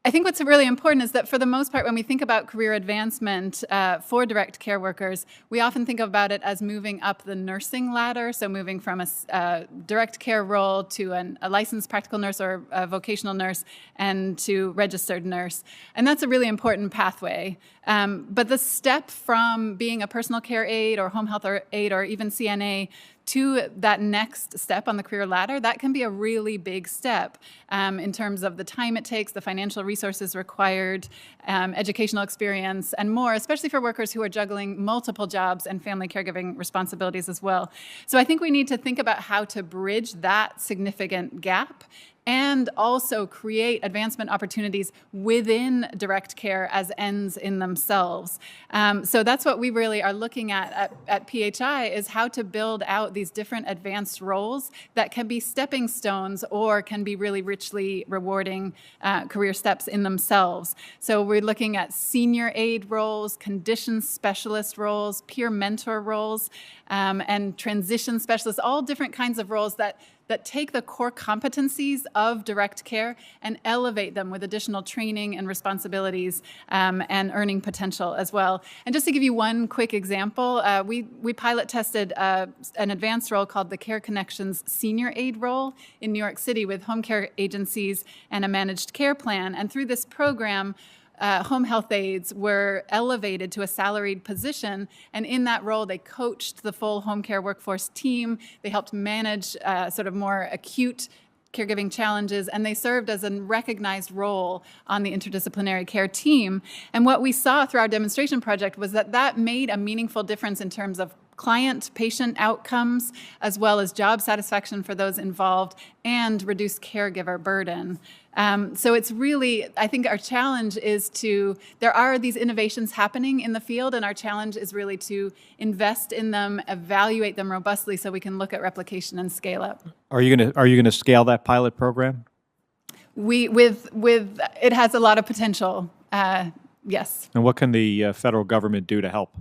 I think what's really important is that for the most part, when we think about career advancement for direct care workers, we often think about it as moving up the nursing ladder, so moving from a direct care role to a licensed practical nurse or a vocational nurse and to registered nurse. And that's a really important pathway. But the step from being a personal care aide or home health aide or even CNA to that next step on the career ladder, that can be a really big step in terms of the time it takes, the financial resources required, educational experience, and more, especially for workers who are juggling multiple jobs and family caregiving responsibilities as well. So I think we need to think about how to bridge that significant gap and also create advancement opportunities within direct care as ends in themselves. So that's what we really are looking at PHI, is how to build out these different advanced roles that can be stepping stones or can be really richly rewarding career steps in themselves. So we're looking at senior aide roles, condition specialist roles, peer mentor roles, and transition specialists, all different kinds of roles that that take the core competencies of direct care and elevate them with additional training and responsibilities and earning potential as well. And just to give you one quick example, we pilot tested an advanced role called the Care Connections Senior Aid role in New York City with home care agencies and a managed care plan. And through this program, home health aides were elevated to a salaried position, and in that role, they coached the full home care workforce team. They helped manage sort of more acute caregiving challenges, and they served as a recognized role on the interdisciplinary care team. And what we saw through our demonstration project was that that made a meaningful difference in terms of client-patient outcomes, as well as job satisfaction for those involved, and reduced caregiver burden. So it's really, I think our challenge is there are these innovations happening in the field, and our challenge is really to invest in them, evaluate them robustly so we can look at replication and scale up. Are you gonna scale that pilot program? It has a lot of potential, yes. And what can the federal government do to help?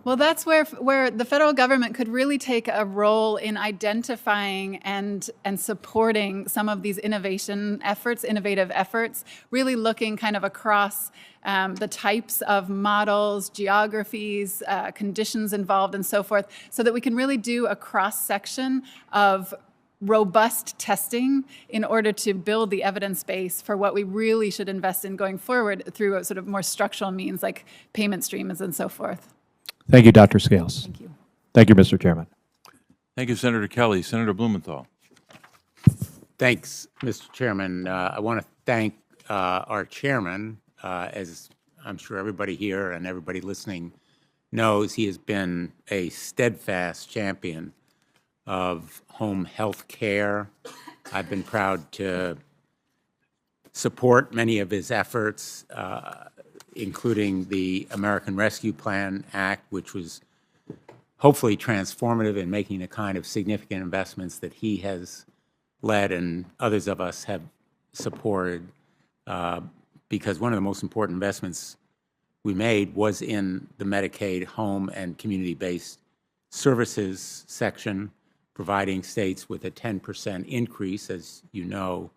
Well, that's where the federal government could really take a role in identifying and supporting some of these innovative efforts, really looking kind of across the types of models, geographies, conditions involved, and so forth, so that we can really do a cross-section of robust testing in order to build the evidence base for what we really should invest in going forward through a sort of more structural means like payment streams and so forth. Thank you, Dr. Scales. Thank you. Thank you, Mr. Chairman. Thank you, Senator Kelly. Senator Blumenthal. Thanks, Mr. Chairman. I want to thank our chairman. As I'm sure everybody here and everybody listening knows, he has been a steadfast champion of home health care. I've been proud to support many of his efforts, including the American Rescue Plan Act, which was hopefully transformative in making the kind of significant investments that he has led and others of us have supported, because one of the most important investments we made was in the Medicaid home and community-based services section, providing states with a 10% increase, as you know,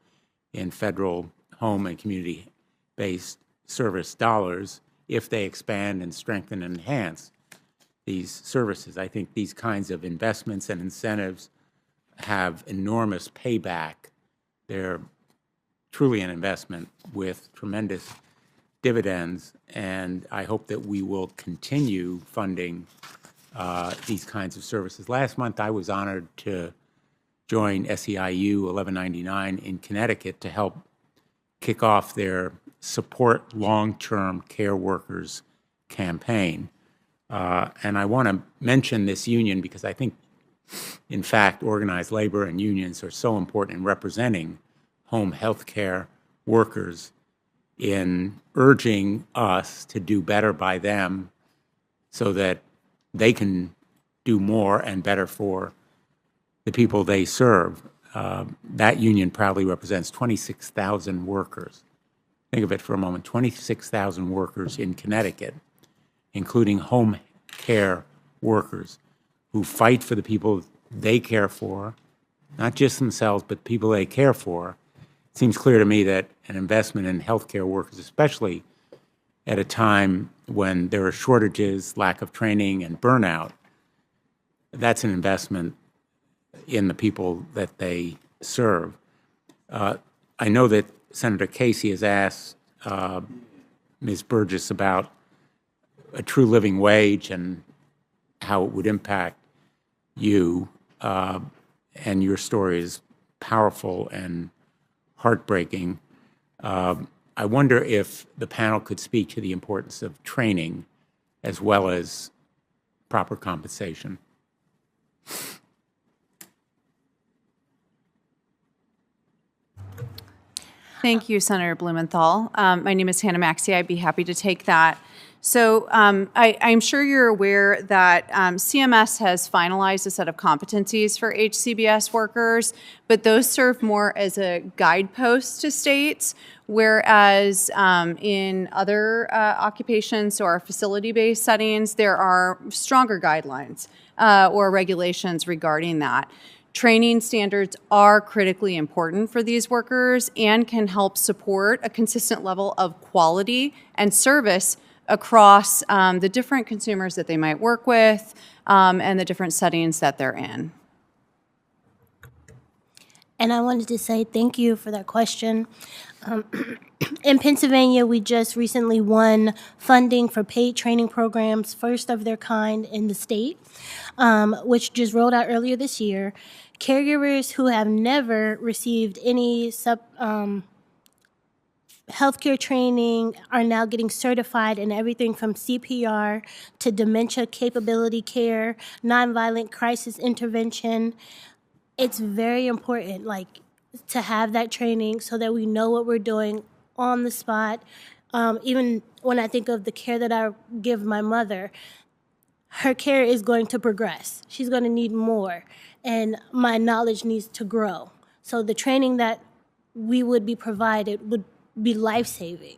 in federal home and community-based service dollars if they expand and strengthen and enhance these services. I think these kinds of investments and incentives have enormous payback. They're truly an investment with tremendous dividends, and I hope that we will continue funding these kinds of services. Last month, I was honored to join SEIU 1199 in Connecticut to help kick off their Support Long-Term Care Workers campaign. And I want to mention this union because I think, in fact, organized labor and unions are so important in representing home health care workers in urging us to do better by them so that they can do more and better for the people they serve. That union proudly represents 26,000 workers. Think of it for a moment, 26,000 workers in Connecticut, including home care workers who fight for the people they care for, not just themselves, but people they care for. It seems clear to me that an investment in healthcare workers, especially at a time when there are shortages, lack of training, and burnout, that's an investment in the people that they serve. I know that Senator Casey has asked Ms. Burgess about a true living wage and how it would impact you, and your story is powerful and heartbreaking. I wonder if the panel could speak to the importance of training as well as proper compensation. Thank you, Senator Blumenthal. My name is Hannah Maxey. I'd be happy to take that. So I'm sure you're aware that CMS has finalized a set of competencies for HCBS workers, but those serve more as a guidepost to states, whereas in other occupations or facility-based settings, there are stronger guidelines or regulations regarding that. Training standards are critically important for these workers and can help support a consistent level of quality and service across the different consumers that they might work with and the different settings that they're in. And I wanted to say thank you for that question. In Pennsylvania, we just recently won funding for paid training programs, first of their kind in the state, which just rolled out earlier this year. Caregivers who have never received any healthcare training are now getting certified in everything from CPR to dementia capability care, nonviolent crisis intervention. It's very important, to have that training so that we know what we're doing on the spot. Even when I think of the care that I give my mother, her care is going to progress. She's going to need more, and my knowledge needs to grow. So the training that we would be provided would be life-saving.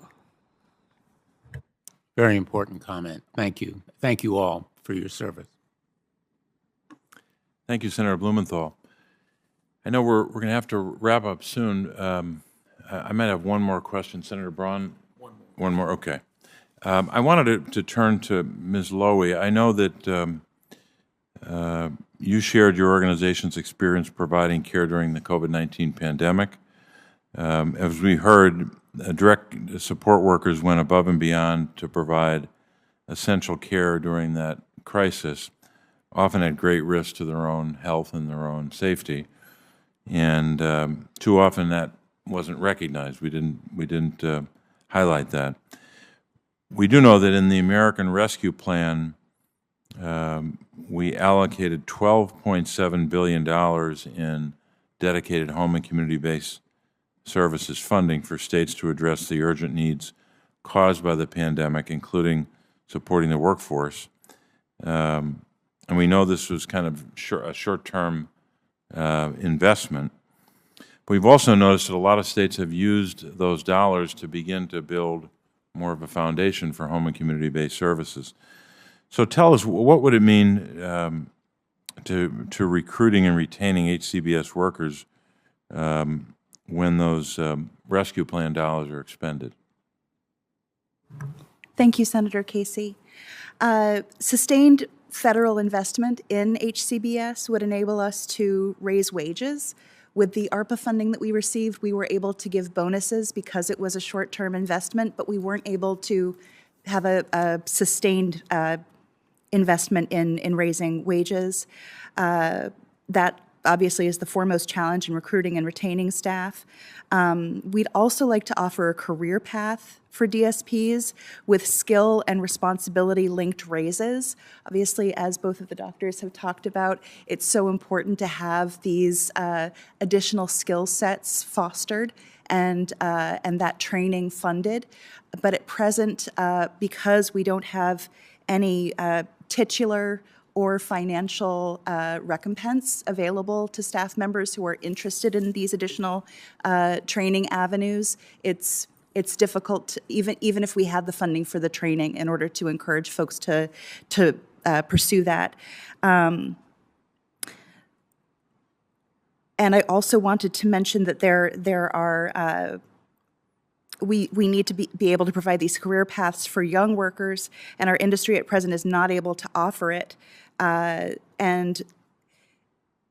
Very important comment. Thank you. Thank you all for your service. Thank you, Senator Blumenthal. I know we're going to have to wrap up soon. I might have one more question. Senator Braun? One more, okay. I wanted to turn to Ms. Lowy. I know that you shared your organization's experience providing care during the COVID-19 pandemic. As we heard, direct support workers went above and beyond to provide essential care during that crisis, often at great risk to their own health and their own safety. And too often that wasn't recognized. We didn't highlight that. We do know that in the American Rescue Plan, we allocated $12.7 billion in dedicated home and community-based services funding for states to address the urgent needs caused by the pandemic, including supporting the workforce. And we know this was kind of a short-term investment. But we've also noticed that a lot of states have used those dollars to begin to build more of a foundation for home and community-based services. So tell us, what would it mean to recruiting and retaining HCBS workers when those rescue plan dollars are expended? Thank you, Senator Casey. Sustained federal investment in HCBS would enable us to raise wages. With the ARPA funding that we received, we were able to give bonuses because it was a short-term investment, but we weren't able to have a sustained investment in raising wages. That obviously is the foremost challenge in recruiting and retaining staff. We'd also like to offer a career path for DSPs with skill and responsibility linked raises. Obviously, as both of the doctors have talked about, it's so important to have these additional skill sets fostered and that training funded. But at present, because we don't have any titular or financial recompense available to staff members who are interested in these additional training avenues, it's difficult, even if we had the funding for the training, in order to encourage folks to pursue that. And I also wanted to mention that there are we need to be able to provide these career paths for young workers, and our industry at present is not able to offer it. And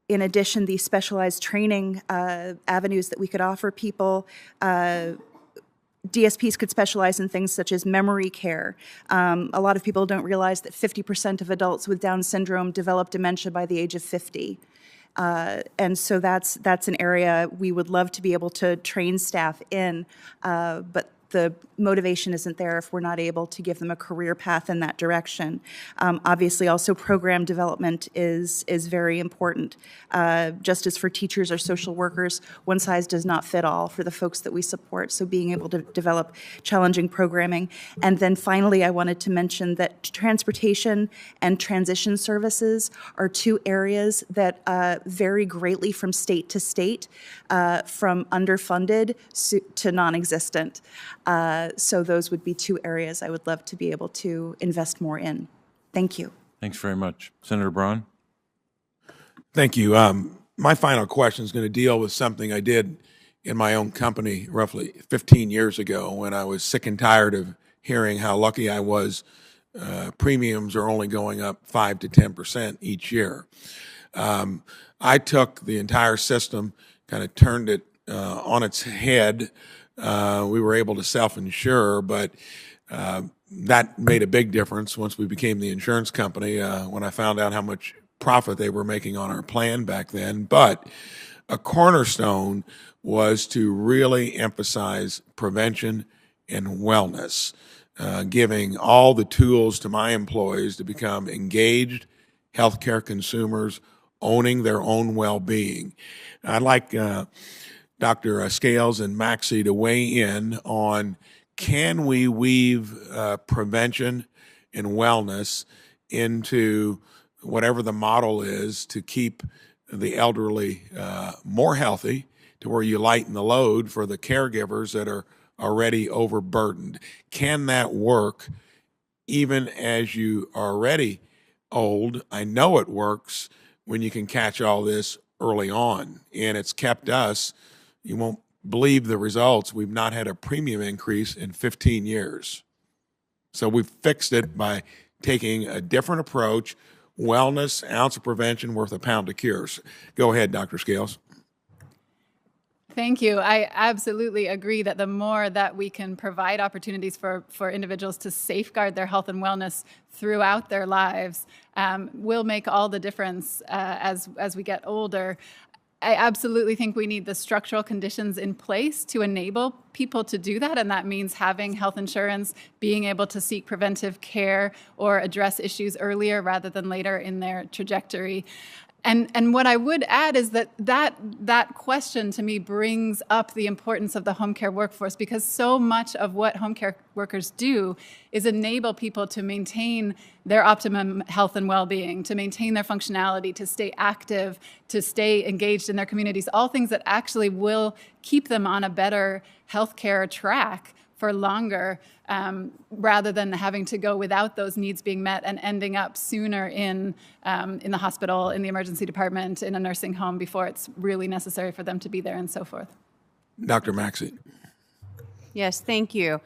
in addition, these specialized training avenues that we could offer people, DSPs could specialize in things such as memory care. A lot of people don't realize that 50% of adults with Down syndrome develop dementia by the age of 50. And so that's an area we would love to be able to train staff in, but the motivation isn't there if we're not able to give them a career path in that direction. Obviously, also program development is very important. Just as for teachers or social workers, one size does not fit all for the folks that we support, so being able to develop challenging programming. And then finally, I wanted to mention that transportation and transition services are two areas that vary greatly from state to state, from underfunded to non-existent. So those would be two areas I would love to be able to invest more in. Thank you. Thanks very much. Senator Braun? Thank you. My final question is going to deal with something I did in my own company roughly 15 years ago when I was sick and tired of hearing how lucky I was. Premiums are only going up 5 to 10% each year. I took the entire system, kind of turned it on its head. We were able to self-insure, but that made a big difference once we became the insurance company when I found out how much profit they were making on our plan back then. But a cornerstone was to really emphasize prevention and wellness, giving all the tools to my employees to become engaged healthcare consumers, owning their own well-being. I'd like Dr. Scales and Maxey to weigh in on, can we weave prevention and wellness into whatever the model is to keep the elderly more healthy, to where you lighten the load for the caregivers that are already overburdened? Can that work even as you are already old? I know it works when you can catch all this early on, and it's kept us, you won't believe the results, we've not had a premium increase in 15 years. So we've fixed it by taking a different approach. Wellness, ounce of prevention worth a pound of cures. Go ahead, Dr. Scales. Thank you. I absolutely agree that the more that we can provide opportunities for individuals to safeguard their health and wellness throughout their lives will make all the difference as we get older. I absolutely think we need the structural conditions in place to enable people to do that, and that means having health insurance, being able to seek preventive care or address issues earlier rather than later in their trajectory. And what I would add is that question to me brings up the importance of the home care workforce, because so much of what home care workers do is enable people to maintain their optimum health and well-being, to maintain their functionality, to stay active, to stay engaged in their communities, all things that actually will keep them on a better healthcare track for longer, rather than having to go without those needs being met and ending up sooner in the hospital, in the emergency department, in a nursing home before it's really necessary for them to be there, and so forth. Dr. Maxey. Yes, thank you.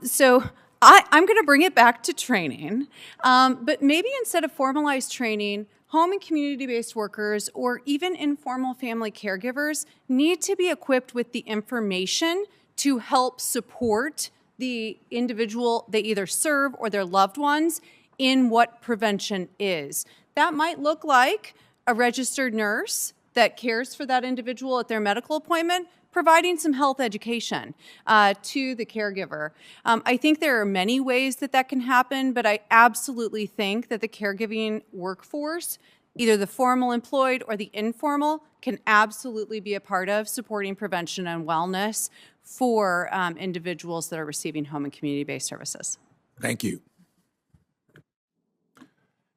So I'm going to bring it back to training, but maybe instead of formalized training, home and community-based workers or even informal family caregivers need to be equipped with the information to help support the individual they either serve or their loved ones in what prevention is. That might look like a registered nurse that cares for that individual at their medical appointment, providing some health education to the caregiver. I think there are many ways that can happen, but I absolutely think that the caregiving workforce, either the formal employed or the informal, can absolutely be a part of supporting prevention and wellness for individuals that are receiving home and community-based services. Thank you.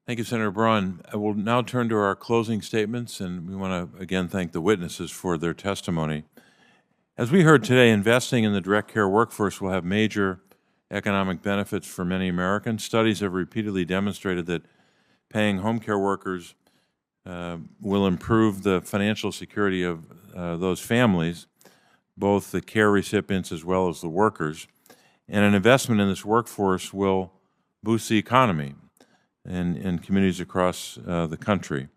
Thank you, Senator Braun. I will now turn to our closing statements, and we want to again thank the witnesses for their testimony. As we heard today, investing in the direct care workforce will have major economic benefits for many Americans. Studies have repeatedly demonstrated that paying home care workers will improve the financial security of those families, both the care recipients as well as the workers. And an investment in this workforce will boost the economy in communities across the country.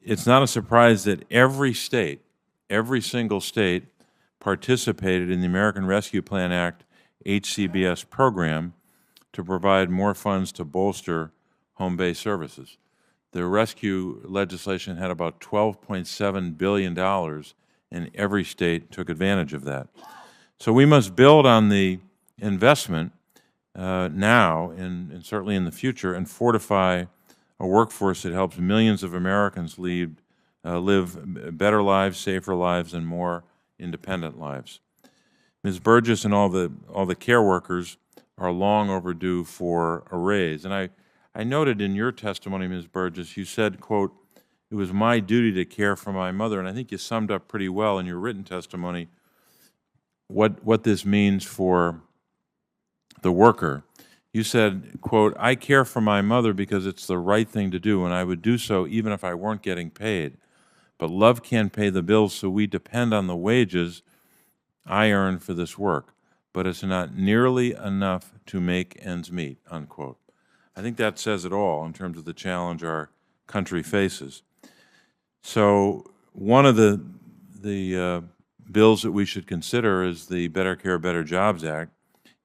It's not a surprise that every single state participated in the American Rescue Plan Act HCBS program to provide more funds to bolster home-based services. The rescue legislation had about $12.7 billion, and every state took advantage of that. So we must build on the investment now and certainly in the future, and fortify a workforce that helps millions of Americans live better lives, safer lives, and more independent lives. Ms. Burgess and all the care workers are long overdue for a raise. And I noted in your testimony, Ms. Burgess, you said, quote, "It was my duty to care for my mother," and I think you summed up pretty well in your written testimony what this means for the worker. You said, quote, "I care for my mother because it's the right thing to do, and I would do so even if I weren't getting paid. but love can't pay the bills, so we depend on the wages I earn for this work, but it's not nearly enough to make ends meet," unquote. I think that says it all in terms of the challenge our country faces. So one of the bills that we should consider is the Better Care, Better Jobs Act,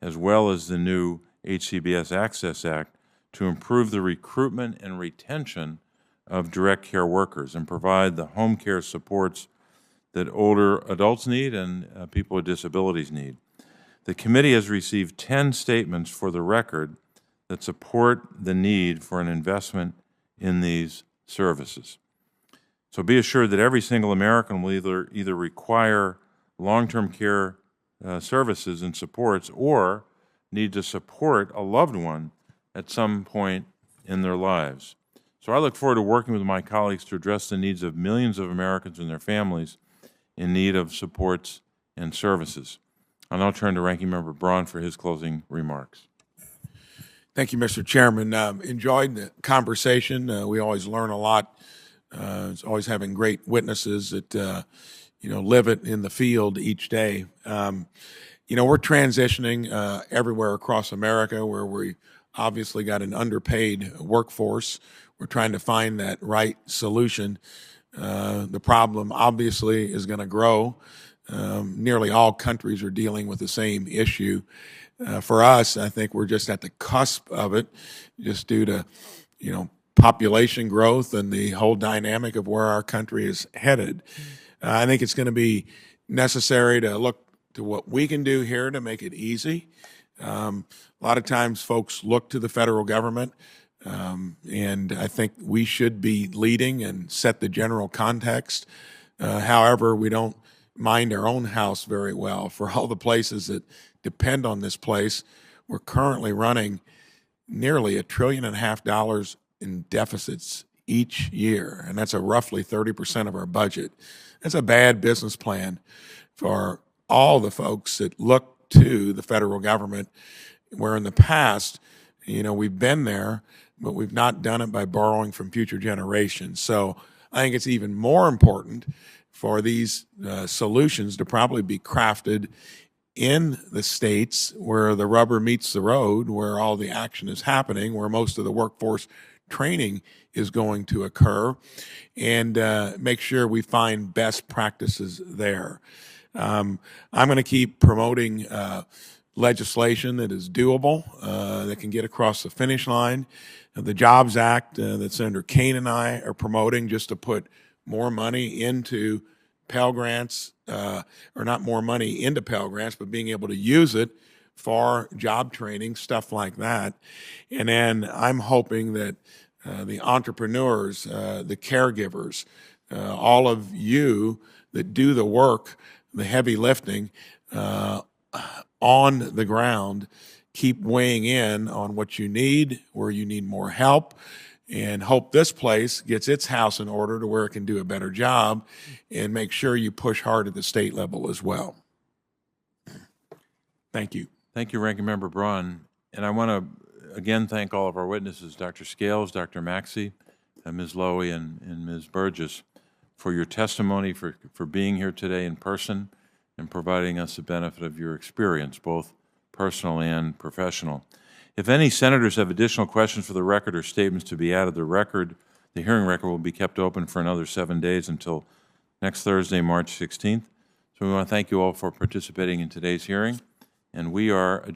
as well as the new HCBS Access Act, to improve the recruitment and retention of direct care workers and provide the home care supports that older adults need and people with disabilities need. The committee has received 10 statements for the record that support the need for an investment in these services. So be assured that every single American will either require long-term care services and supports or need to support a loved one at some point in their lives. So I look forward to working with my colleagues to address the needs of millions of Americans and their families in need of supports and services. I'll now turn to Ranking Member Braun for his closing remarks. Thank you, Mr. Chairman. Enjoyed the conversation. We always learn a lot. It's always having great witnesses that live it in the field each day. We're transitioning everywhere across America where we obviously got an underpaid workforce. We're trying to find that right solution. The problem obviously is going to grow. Nearly all countries are dealing with the same issue. For us, I think we're just at the cusp of it, just due to, population growth and the whole dynamic of where our country is headed. I think it's going to be necessary to look to what we can do here to make it easy. A lot of times folks look to the federal government, and I think we should be leading and set the general context. However, we don't mind our own house very well. For all the places that depend on this place, we're currently running nearly $1.5 trillion in deficits each year, and that's a roughly 30% of our budget. That's a bad business plan for all the folks that look to the federal government, where in the past, we've been there, but we've not done it by borrowing from future generations. So I think it's even more important for these solutions to probably be crafted in the states where the rubber meets the road, where all the action is happening, where most of the workforce training is going to occur, and make sure we find best practices there. I'm going to keep promoting legislation that is doable, that can get across the finish line. The Jobs Act that Senator Kane and I are promoting, just to put more money into Pell Grants, or not more money into Pell Grants, but being able to use it for job training, stuff like that. And then I'm hoping that the entrepreneurs, the caregivers, all of you that do the work, the heavy lifting on the ground, keep weighing in on what you need, where you need more help, and hope this place gets its house in order to where it can do a better job, and make sure you push hard at the state level as well. Thank you. Thank you, Ranking Member Braun. And I want to again thank all of our witnesses, Dr. Scales, Dr. Maxey, Ms. Lowy, and Ms. Burgess, for your testimony, for being here today in person and providing us the benefit of your experience, both personal and professional. If any senators have additional questions for the record or statements to be added to the record, the hearing record will be kept open for another 7 days until next Thursday, March 16th. So we want to thank you all for participating in today's hearing, and we are adjourned.